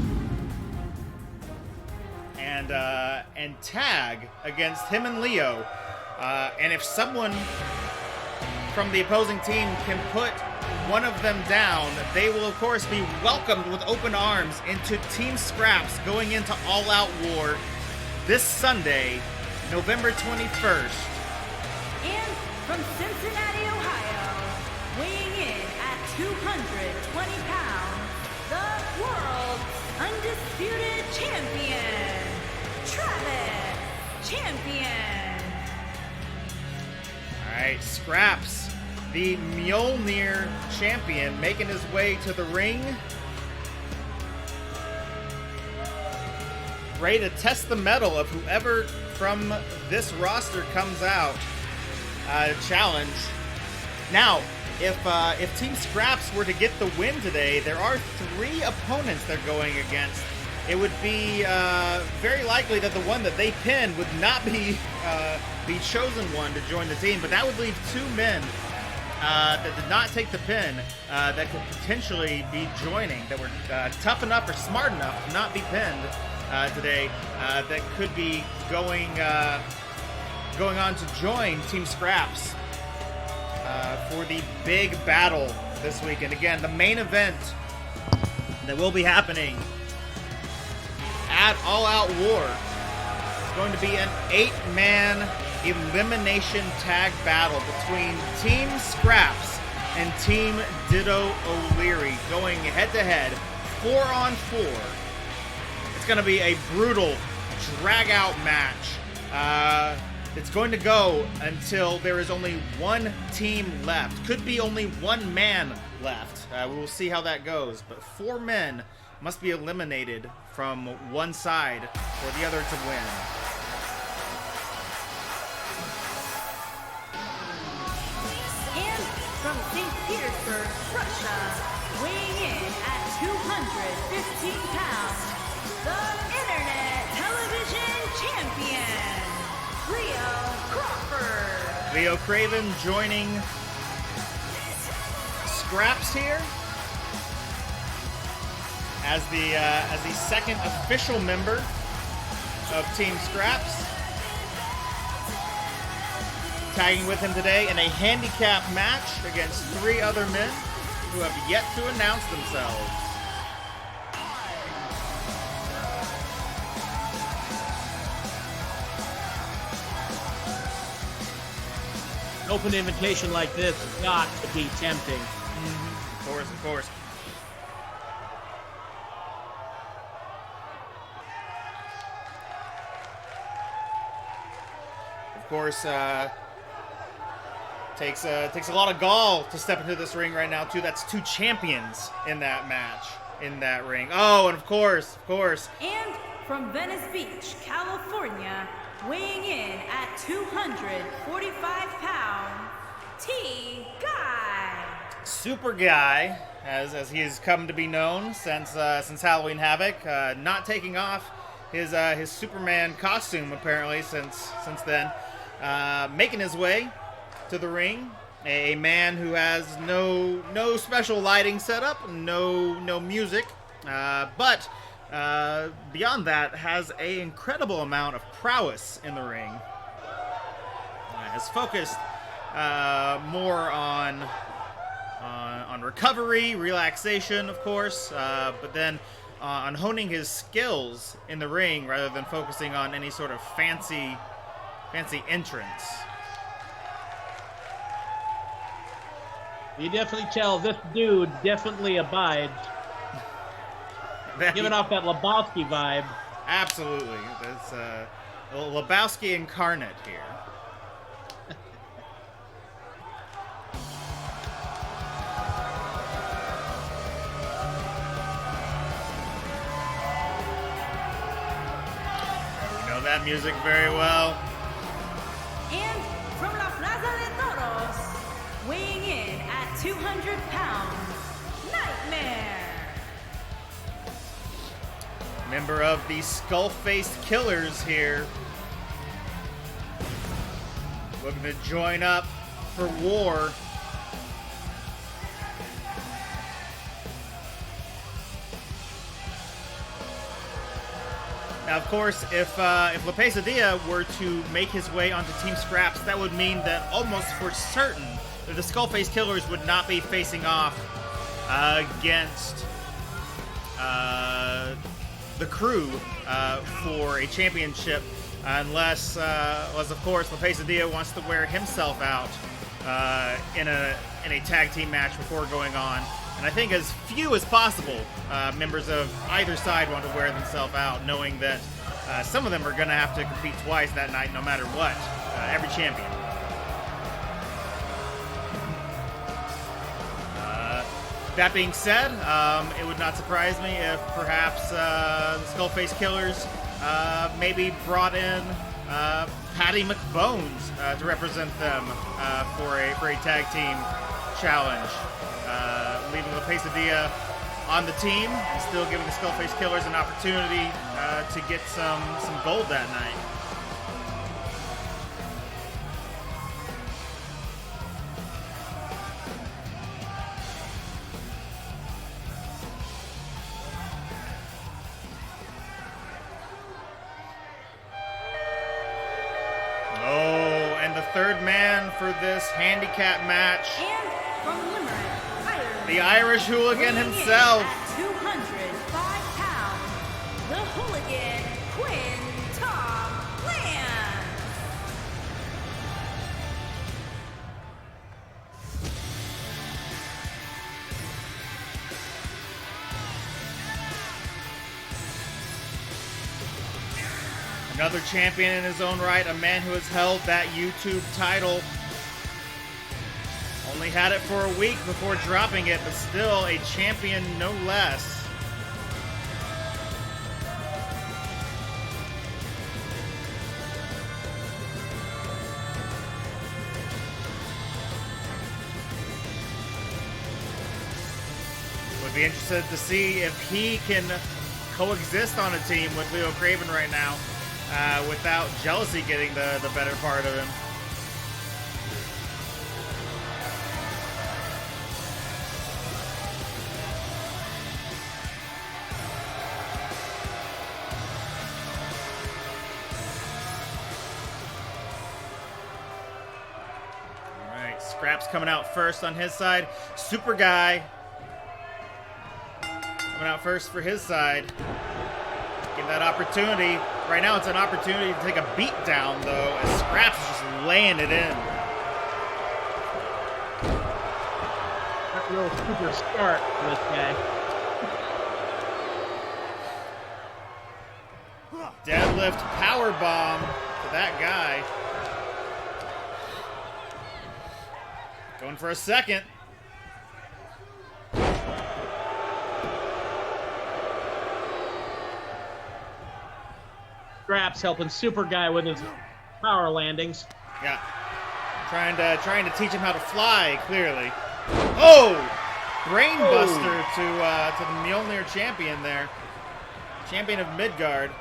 and tag against him and Leo. And if someone from the opposing team can put one of them down, they will of course be welcomed with open arms into Team Scraps going into All Out War this Sunday, November 21st. And from Cincinnati, Ohio, weighing in at 220 pounds, the world's undisputed champion, Travis Champion. All right, Scraps, the Mjolnir champion, making his way to the ring. Ready to test the mettle of whoever from this roster comes out. Challenge. Now, if Team Scraps were to get the win today, there are 3 opponents they're going against. It would be very likely that the one that they pin would not be the chosen one to join the team, but that would leave 2 men that did not take the pin that could potentially be joining, that were tough enough or smart enough to not be pinned today, that could be going on to join Team Scraps for the big battle this weekend. Again, the main event that will be happening at All Out War is going to be an 8-man elimination tag battle between Team Scraps and Team Ditto O'Leary, going head-to-head, 4-on-4. It's going to be a brutal drag-out match. It's going to go until there is only 1 team left. Could be only 1 man left. We will see how that goes. But 4 men must be eliminated from one side for the other to win. And from St. Petersburg, Russia, weighing in at 215 pounds, the Internet Television Champion, Leo Crawford. Leo Craven joining Scraps here as the second official member of Team Scraps. Tagging with him today in a handicap match against 3 other men who have yet to announce themselves. An open invitation like this has got to be tempting. Of course, of course. Of course, takes a lot of gall to step into this ring right now, too. That's 2 champions in that match, in that ring. Oh, and of course. And from Venice Beach, California, weighing in at 245 pounds, T. Guy. Super Guy, as he has come to be known since Halloween Havoc, not taking off his Superman costume apparently since then, making his way to the ring. A man who has no special lighting setup, no music, but beyond that has an incredible amount of prowess in the ring. Has focused more on recovery, relaxation, of course, but then on honing his skills in the ring rather than focusing on any sort of fancy entrance. You definitely tell this dude definitely abides. Giving off that Lebowski vibe. Absolutely. That's Lebowski incarnate here. You know that music very well. And from La Plaza de Toros, weighing in at 200 pounds, Nightmare. Member of the Skull-Faced Killers here. Looking to join up for war. Now, of course, if La Pesadilla were to make his way onto Team Scraps, that would mean that almost for certain that the Skull-Faced Killers would not be facing off against the Crew for a championship, unless of course, La Pesadilla wants to wear himself out in a tag team match before going on. And I think as few as possible members of either side want to wear themselves out, knowing that some of them are going to have to compete twice that night, no matter what. Every champion. That being said, it would not surprise me if perhaps the Skull-Faced Killers maybe brought in Patty McBones to represent them for a tag team challenge, leaving La Pesadilla on the team and still giving the Skull-Faced Killers an opportunity to get some gold that night. Third man for this handicap match. And from Limerick, Ireland, the Irish hooligan himself. At 205 pounds, the hooligan Quinn Tom Lance. Another champion in his own right, a man who has held that YouTube title. Only had it for a week before dropping it, but still a champion no less. Would be interested to see if he can coexist on a team with Leo Craven right now without jealousy getting the better part of him. Scraps coming out first on his side. Super Guy coming out first for his side. Give that opportunity. Right now it's an opportunity to take a beat down, though, as Scraps is just laying it in. Not a real super start for this guy. Deadlift power bomb to that guy. Going for a second. Scraps helping Super Guy with his power landings. Yeah. Trying to teach him how to fly, clearly. Oh! Brainbuster to the Mjolnir champion there. Champion of Midgard.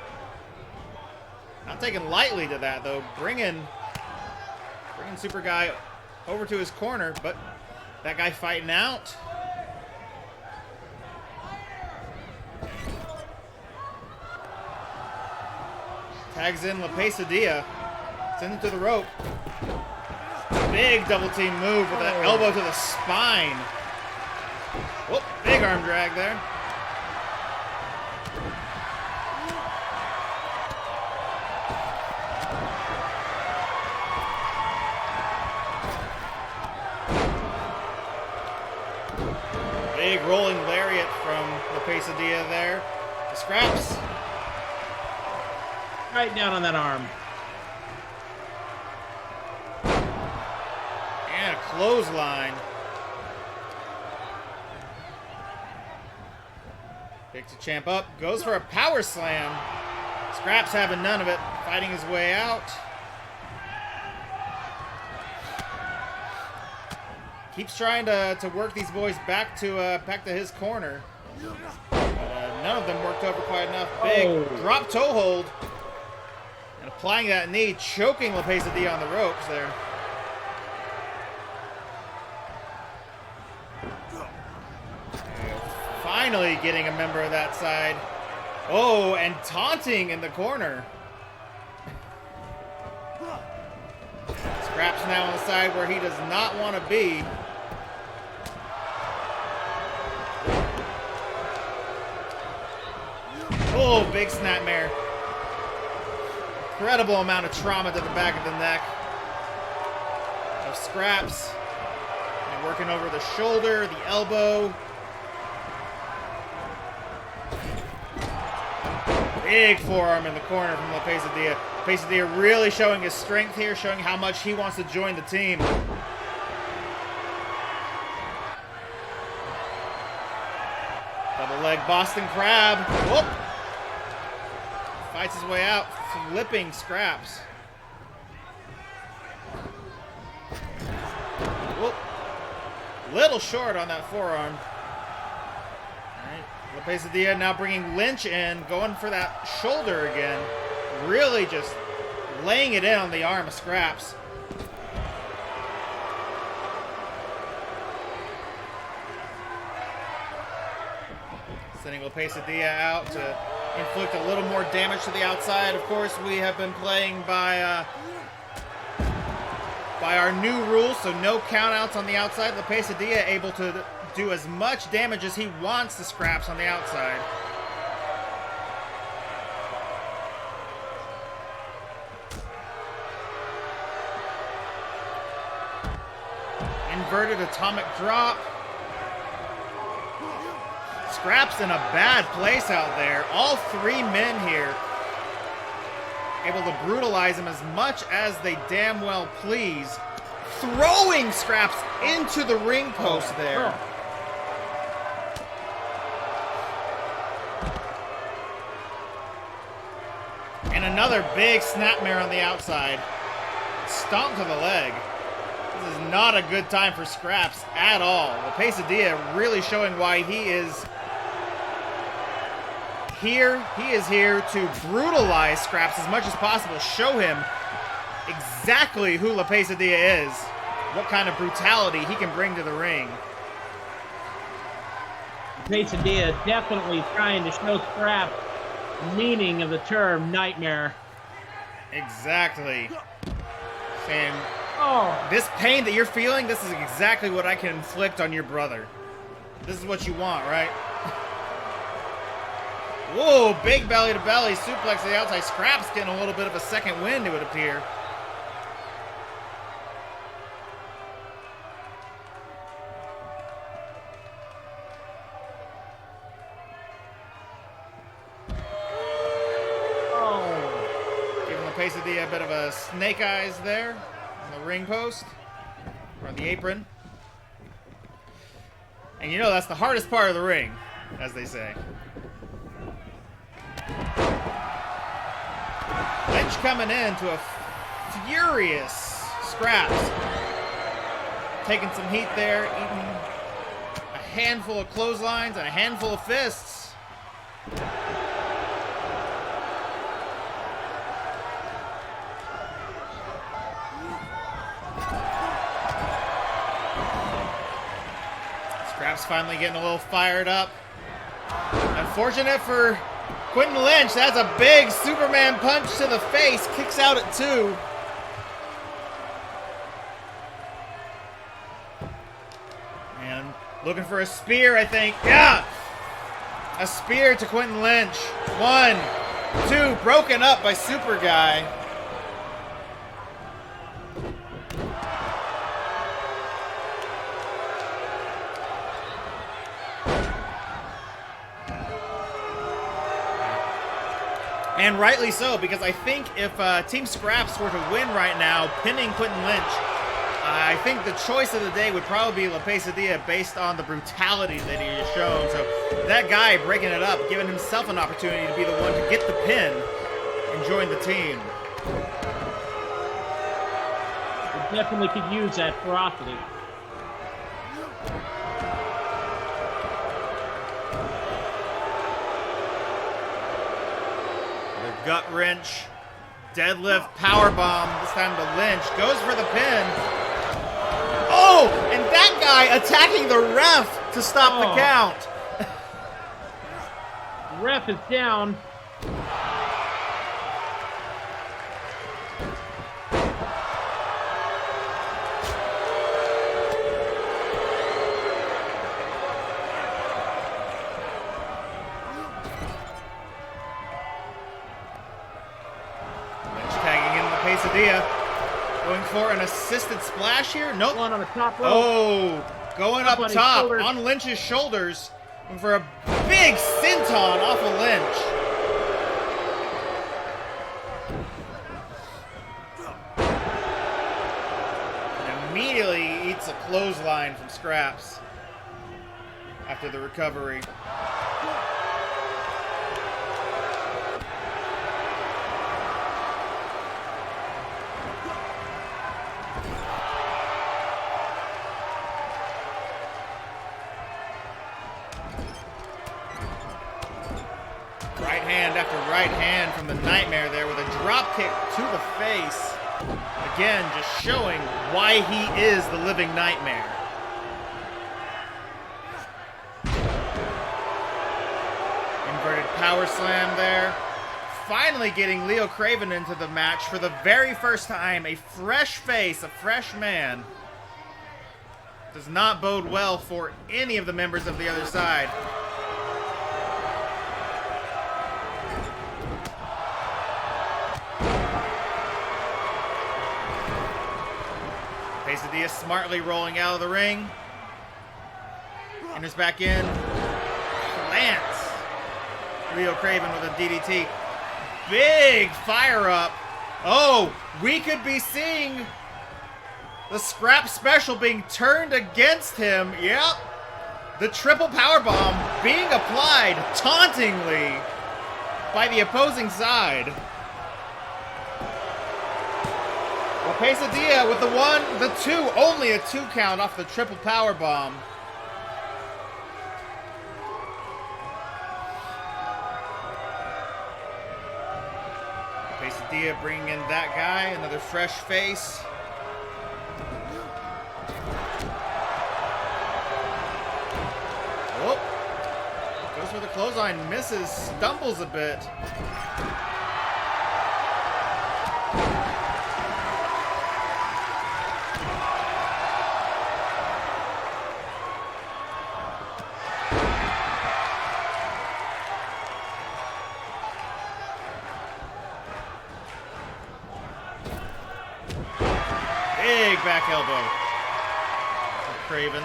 Not taking lightly to that, though. Bringing Super Guy over to his corner, but that guy fighting out. Tags in La Pesadilla. Sends him to the rope. Big double team move with that elbow to the spine. Whoop, big arm drag there. Big rolling lariat from La Pesadilla there. The Scraps. Right down on that arm. And a clothesline. Picks the champ up. Goes for a power slam. Scraps having none of it. Fighting his way out. Keeps trying to work these boys back to his corner. But none of them worked over quite enough. Big drop toe hold. And applying that knee, choking La Pesadilla on the ropes there. Finally getting a member of that side. Oh, and taunting in the corner. Scraps now on the side where he does not want to be. Oh, big snapmare. Incredible amount of trauma to the back of the neck of Scraps. And working over the shoulder, the elbow. Big forearm in the corner from La Pesadilla. Pesadilla really showing his strength here, showing how much he wants to join the team. Double leg Boston Crab. Whoop. Fights his way out, flipping Scraps. Whoop. Little short on that forearm. La Pesadilla now bringing Lynch in, going for that shoulder again. Really just laying it in on the arm of Scraps. Sending La Pesadilla out to inflict a little more damage to the outside. Of course, we have been playing by our new rules, so no countouts on the outside. La Pesadilla able to do as much damage as he wants to Scraps on the outside. Inverted atomic drop. Scraps in a bad place out there. All three men here able to brutalize him as much as they damn well please. Throwing Scraps into the ring post there. And another big snapmare on the outside. Stomp to the leg. This is not a good time for Scraps at all. The Pesadilla really showing why he is here. He is here to brutalize Scraps as much as possible. Show him exactly who La Pesadilla is. What kind of brutality he can bring to the ring. Pesadilla definitely trying to show Scraps the meaning of the term nightmare. Exactly. Saying, Oh, this pain that you're feeling, this is exactly what I can inflict on your brother. This is what you want, right? Whoa, big belly to belly suplex to the outside. Scraps getting a little bit of a second wind, it would appear. oh. Giving La Pesadilla a bit of a snake eyes there on the ring post, or on the apron. And you know that's the hardest part of the ring, as they say. Lynch coming in to a furious Scraps. Taking some heat there, eating a handful of clotheslines and a handful of fists. Scraps finally getting a little fired up. Unfortunate for Quentin Lynch, that's a big Superman punch to the face. Kicks out at 2. And looking for a spear, I think. Yeah! A spear to Quentin Lynch. 1, 2, broken up by Super Guy. And rightly so, because I think if Team Scraps were to win right now, pinning Quentin Lynch, I think the choice of the day would probably be La Pesadilla based on the brutality that he has shown. So that guy breaking it up, giving himself an opportunity to be the one to get the pin and join the team. We definitely could use that ferocity. Gut wrench, deadlift, powerbomb, this time to Lynch, goes for the pin. Oh, and that guy attacking the ref to stop the count. Ref is down. Pesadilla going for an assisted splash here. Nope. One on the top rope. Oh, going up top on Lynch's shoulders. Going for a big senton off of Lynch. And immediately eats a clothesline from Scraps after the recovery. Right hand after right hand from the Nightmare there with a drop kick to the face. Again, just showing why he is the living Nightmare. Inverted power slam there. Finally getting Leo Craven into the match for the very first time. A fresh face, a fresh man. Does not bode well for any of the members of the other side. Pesadilla smartly rolling out of the ring. Enters back in. Plants Leo Craven with a DDT. Big fire up. Oh, we could be seeing the Scrap special being turned against him. Yep. The triple powerbomb being applied tauntingly by the opposing side. Well, Pesadilla with the 1, the 2, only a 2 count off the triple power bomb. Dia bringing in that guy, another fresh face. Oh, goes for the clothesline, misses, stumbles a bit. Big back elbow for Craven.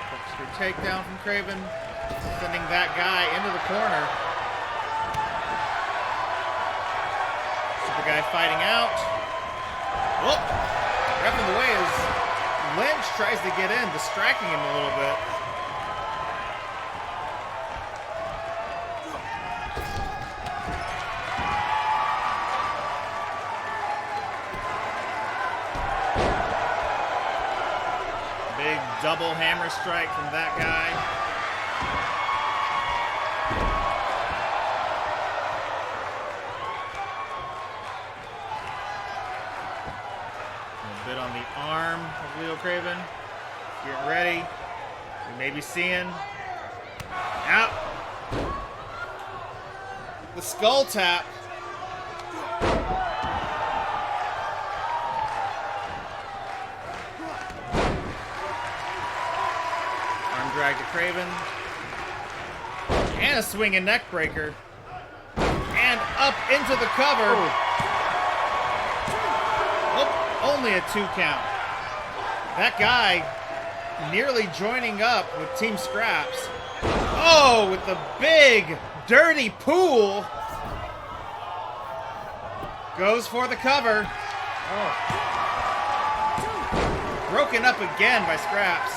Corkscrew takedown from Craven, sending that guy into the corner. Super guy fighting out. Oh, ref in the way as Lynch tries to get in, distracting him a little bit. Big double hammer strike from that guy. A bit on the arm of Leo Craven. Getting ready. We may be seeing. Out. The skull tap. Arm drag to Craven. And a swinging neck breaker. And up into the cover. Oh, only a 2 count. That guy nearly joining up with Team Scraps. Oh, with the big, dirty pool. Goes for the cover. Oh. Broken up again by Scraps.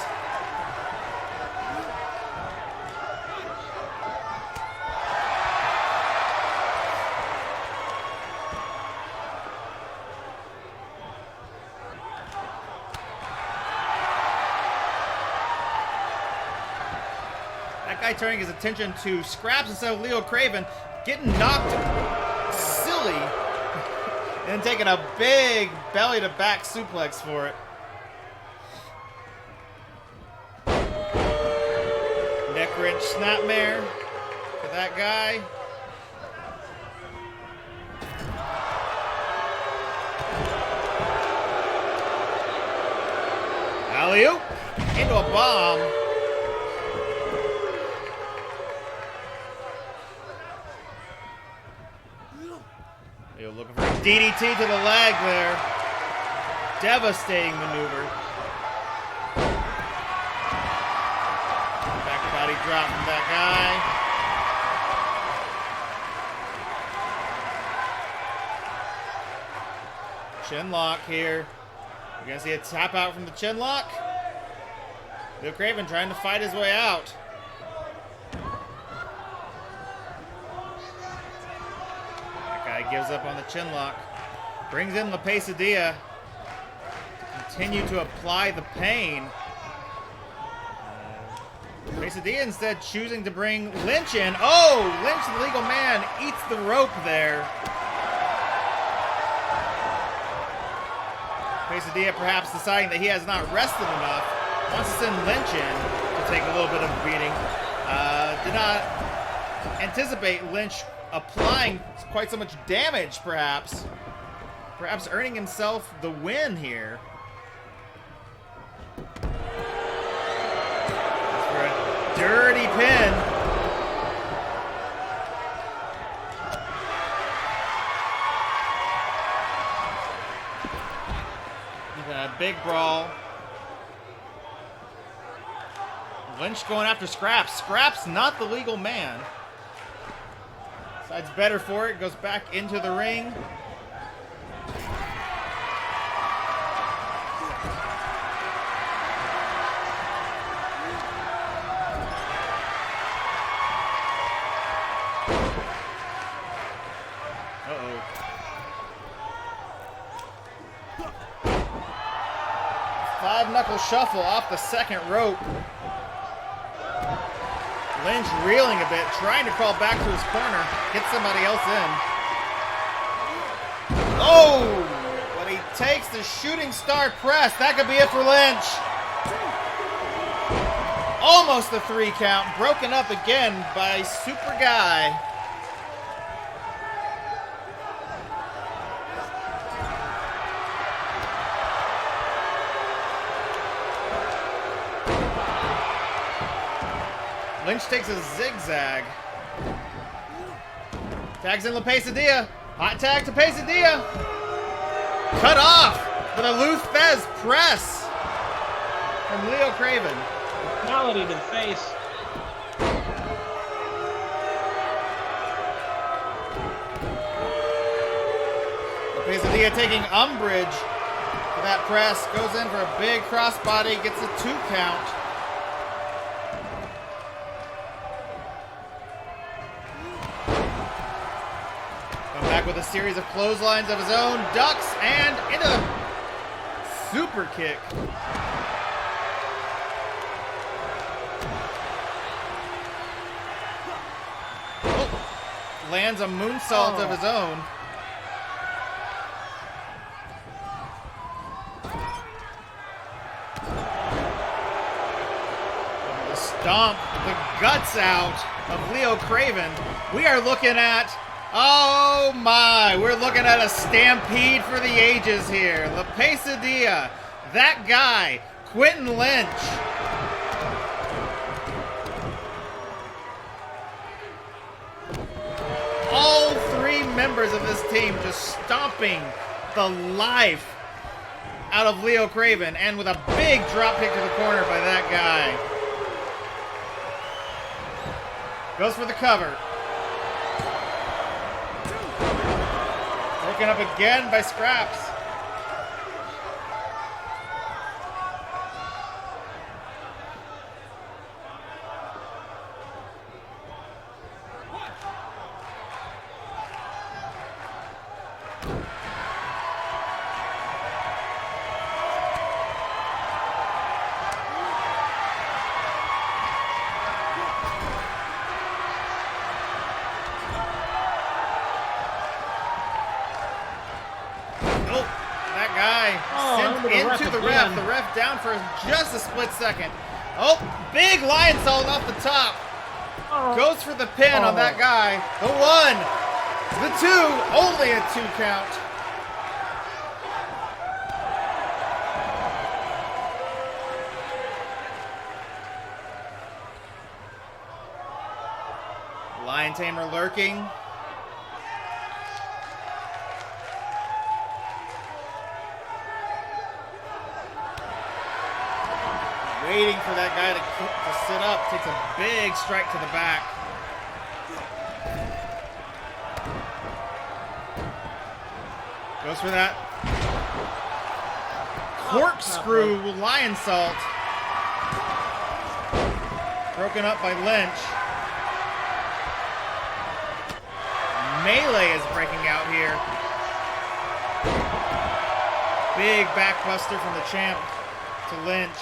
That guy turning his attention to Scraps instead of Leo Craven, getting knocked silly, and taking a big belly-to-back suplex for it. Neck wrench snapmare for that guy. Alley-oop into a bomb. Leo looking for a DDT to the leg there. Devastating maneuver. Back body drop from that guy. Chin lock here. You're gonna see a tap out from the chin lock. Leo Craven trying to fight his way out. That guy gives up on the chin lock. Brings in La Pesadilla to continue to apply the pain. Pesadilla instead choosing to bring Lynch in. Oh, Lynch, the legal man, eats the rope there. Pesadilla perhaps deciding that he has not rested enough. Wants to send Lynch in to take a little bit of a beating. Did not anticipate Lynch applying quite so much damage, perhaps. Perhaps earning himself the win here. For a dirty pin. A big brawl. Lynch going after Scraps. Scraps not the legal man. Decides better for it. Goes back into the ring. knuckle shuffle off the second rope. Lynch reeling a bit, trying to crawl back to his corner, get somebody else in. Oh! But he takes the shooting star press. That could be it for Lynch. Almost a 3 count, broken up again by Super Guy. Lynch takes a zigzag. Tags in La Pesadilla. Hot tag to Pesadilla. Cut off with a Lou Thesz press from Leo Craven. Quality to the face. La Pesadilla taking umbrage to that press. Goes in for a big crossbody. Gets a 2 count. With a series of clotheslines of his own, ducks, and into the super kick. Oh, lands a moonsault of his own. The stomp, the guts out of Leo Craven. We are looking at oh my, we're looking at a stampede for the ages here. La Pesadilla, that guy, Quentin Lynch. All 3 members of this team just stomping the life out of Leo Craven, and with a big drop kick to the corner by that guy. Goes for the cover. Broken up again by Scraps. Into the ref. The ref down for just a split second. Oh, big Lionsault off the top. Goes for the pin on that guy. The 1, the 2, only a 2 count. Lion Tamer lurking. Waiting for that guy to sit up. Takes a big strike to the back. Goes for that corkscrew Lionsault. Broken up by Lynch. Melee is breaking out here. Big backbuster from the champ to Lynch.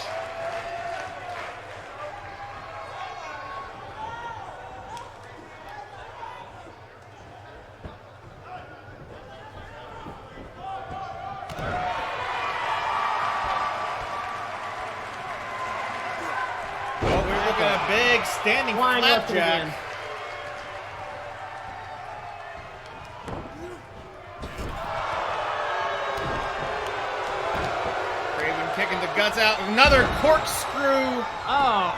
Big standing flapjack. Craven kicking the guts out. Another corkscrew. Oh.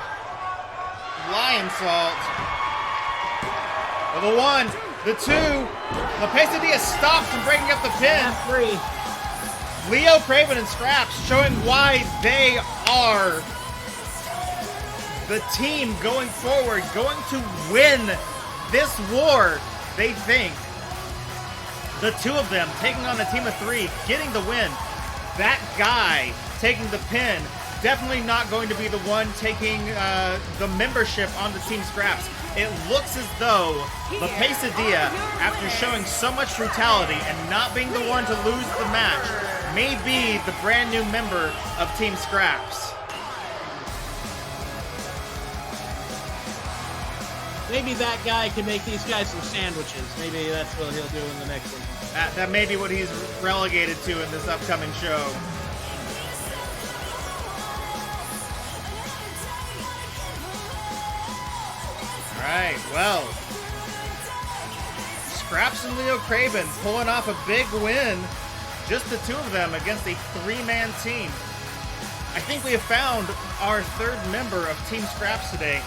Lionsault. Well, the 1, the 2. La Pesadilla stops from breaking up the pin. 3. Leo Craven and Scraps showing why they are the team going forward, going to win this war. They think the 2 of them taking on a team of 3, getting the win. That guy taking the pin, definitely not going to be the one taking the membership on the Team Scraps. It looks as though La Pesadilla, after showing so much brutality and not being the one to lose the match, may be the brand new member of Team Scraps. Maybe that guy can make these guys some sandwiches. Maybe that's what he'll do in the next one. That may be what he's relegated to in this upcoming show. All right, well, Scraps and Leo Craven pulling off a big win. Just the two of them against a three-man team. I think we have found our third member of Team Scraps today.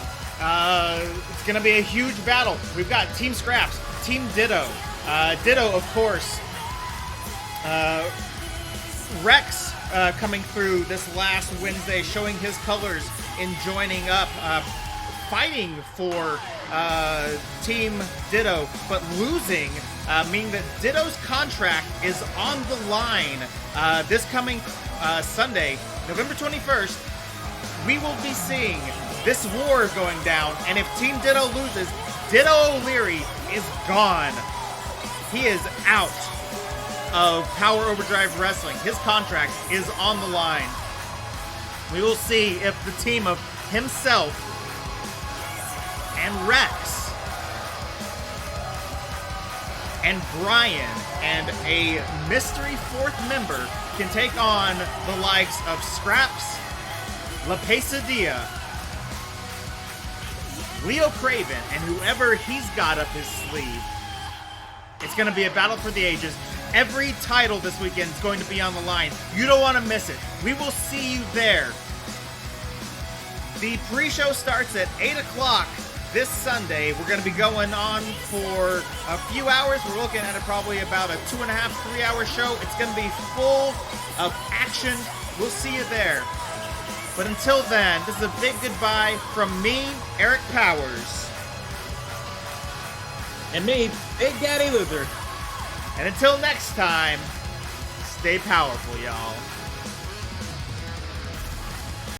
It's going to be a huge battle. We've got Team Scraps, Team Ditto. Ditto, of course. Rex coming through this last Wednesday, showing his colors in joining up, fighting for Team Ditto, but losing, meaning that Ditto's contract is on the line this coming Sunday, November 21st. We will be seeing this war going down, and if Team Ditto loses, Ditto O'Leary is gone. He is out of Power Overdrive Wrestling. His contract is on the line. We will see if the team of himself and Rex and Brian and a mystery fourth member can take on the likes of Scraps, La Pesadilla, Leo Craven, and whoever he's got up his sleeve. It's going to be a battle for the ages. Every title this weekend is going to be on the line. You don't want to miss it. We will see you there. The pre-show starts at 8 o'clock this Sunday. We're going to be going on for a few hours. We're looking at probably about a 2.5, 3-hour show. It's going to be full of action. We'll see you there. But until then, this is a big goodbye from me, Eric Powers. And me, Big Daddy Luther. And until next time, stay powerful, y'all.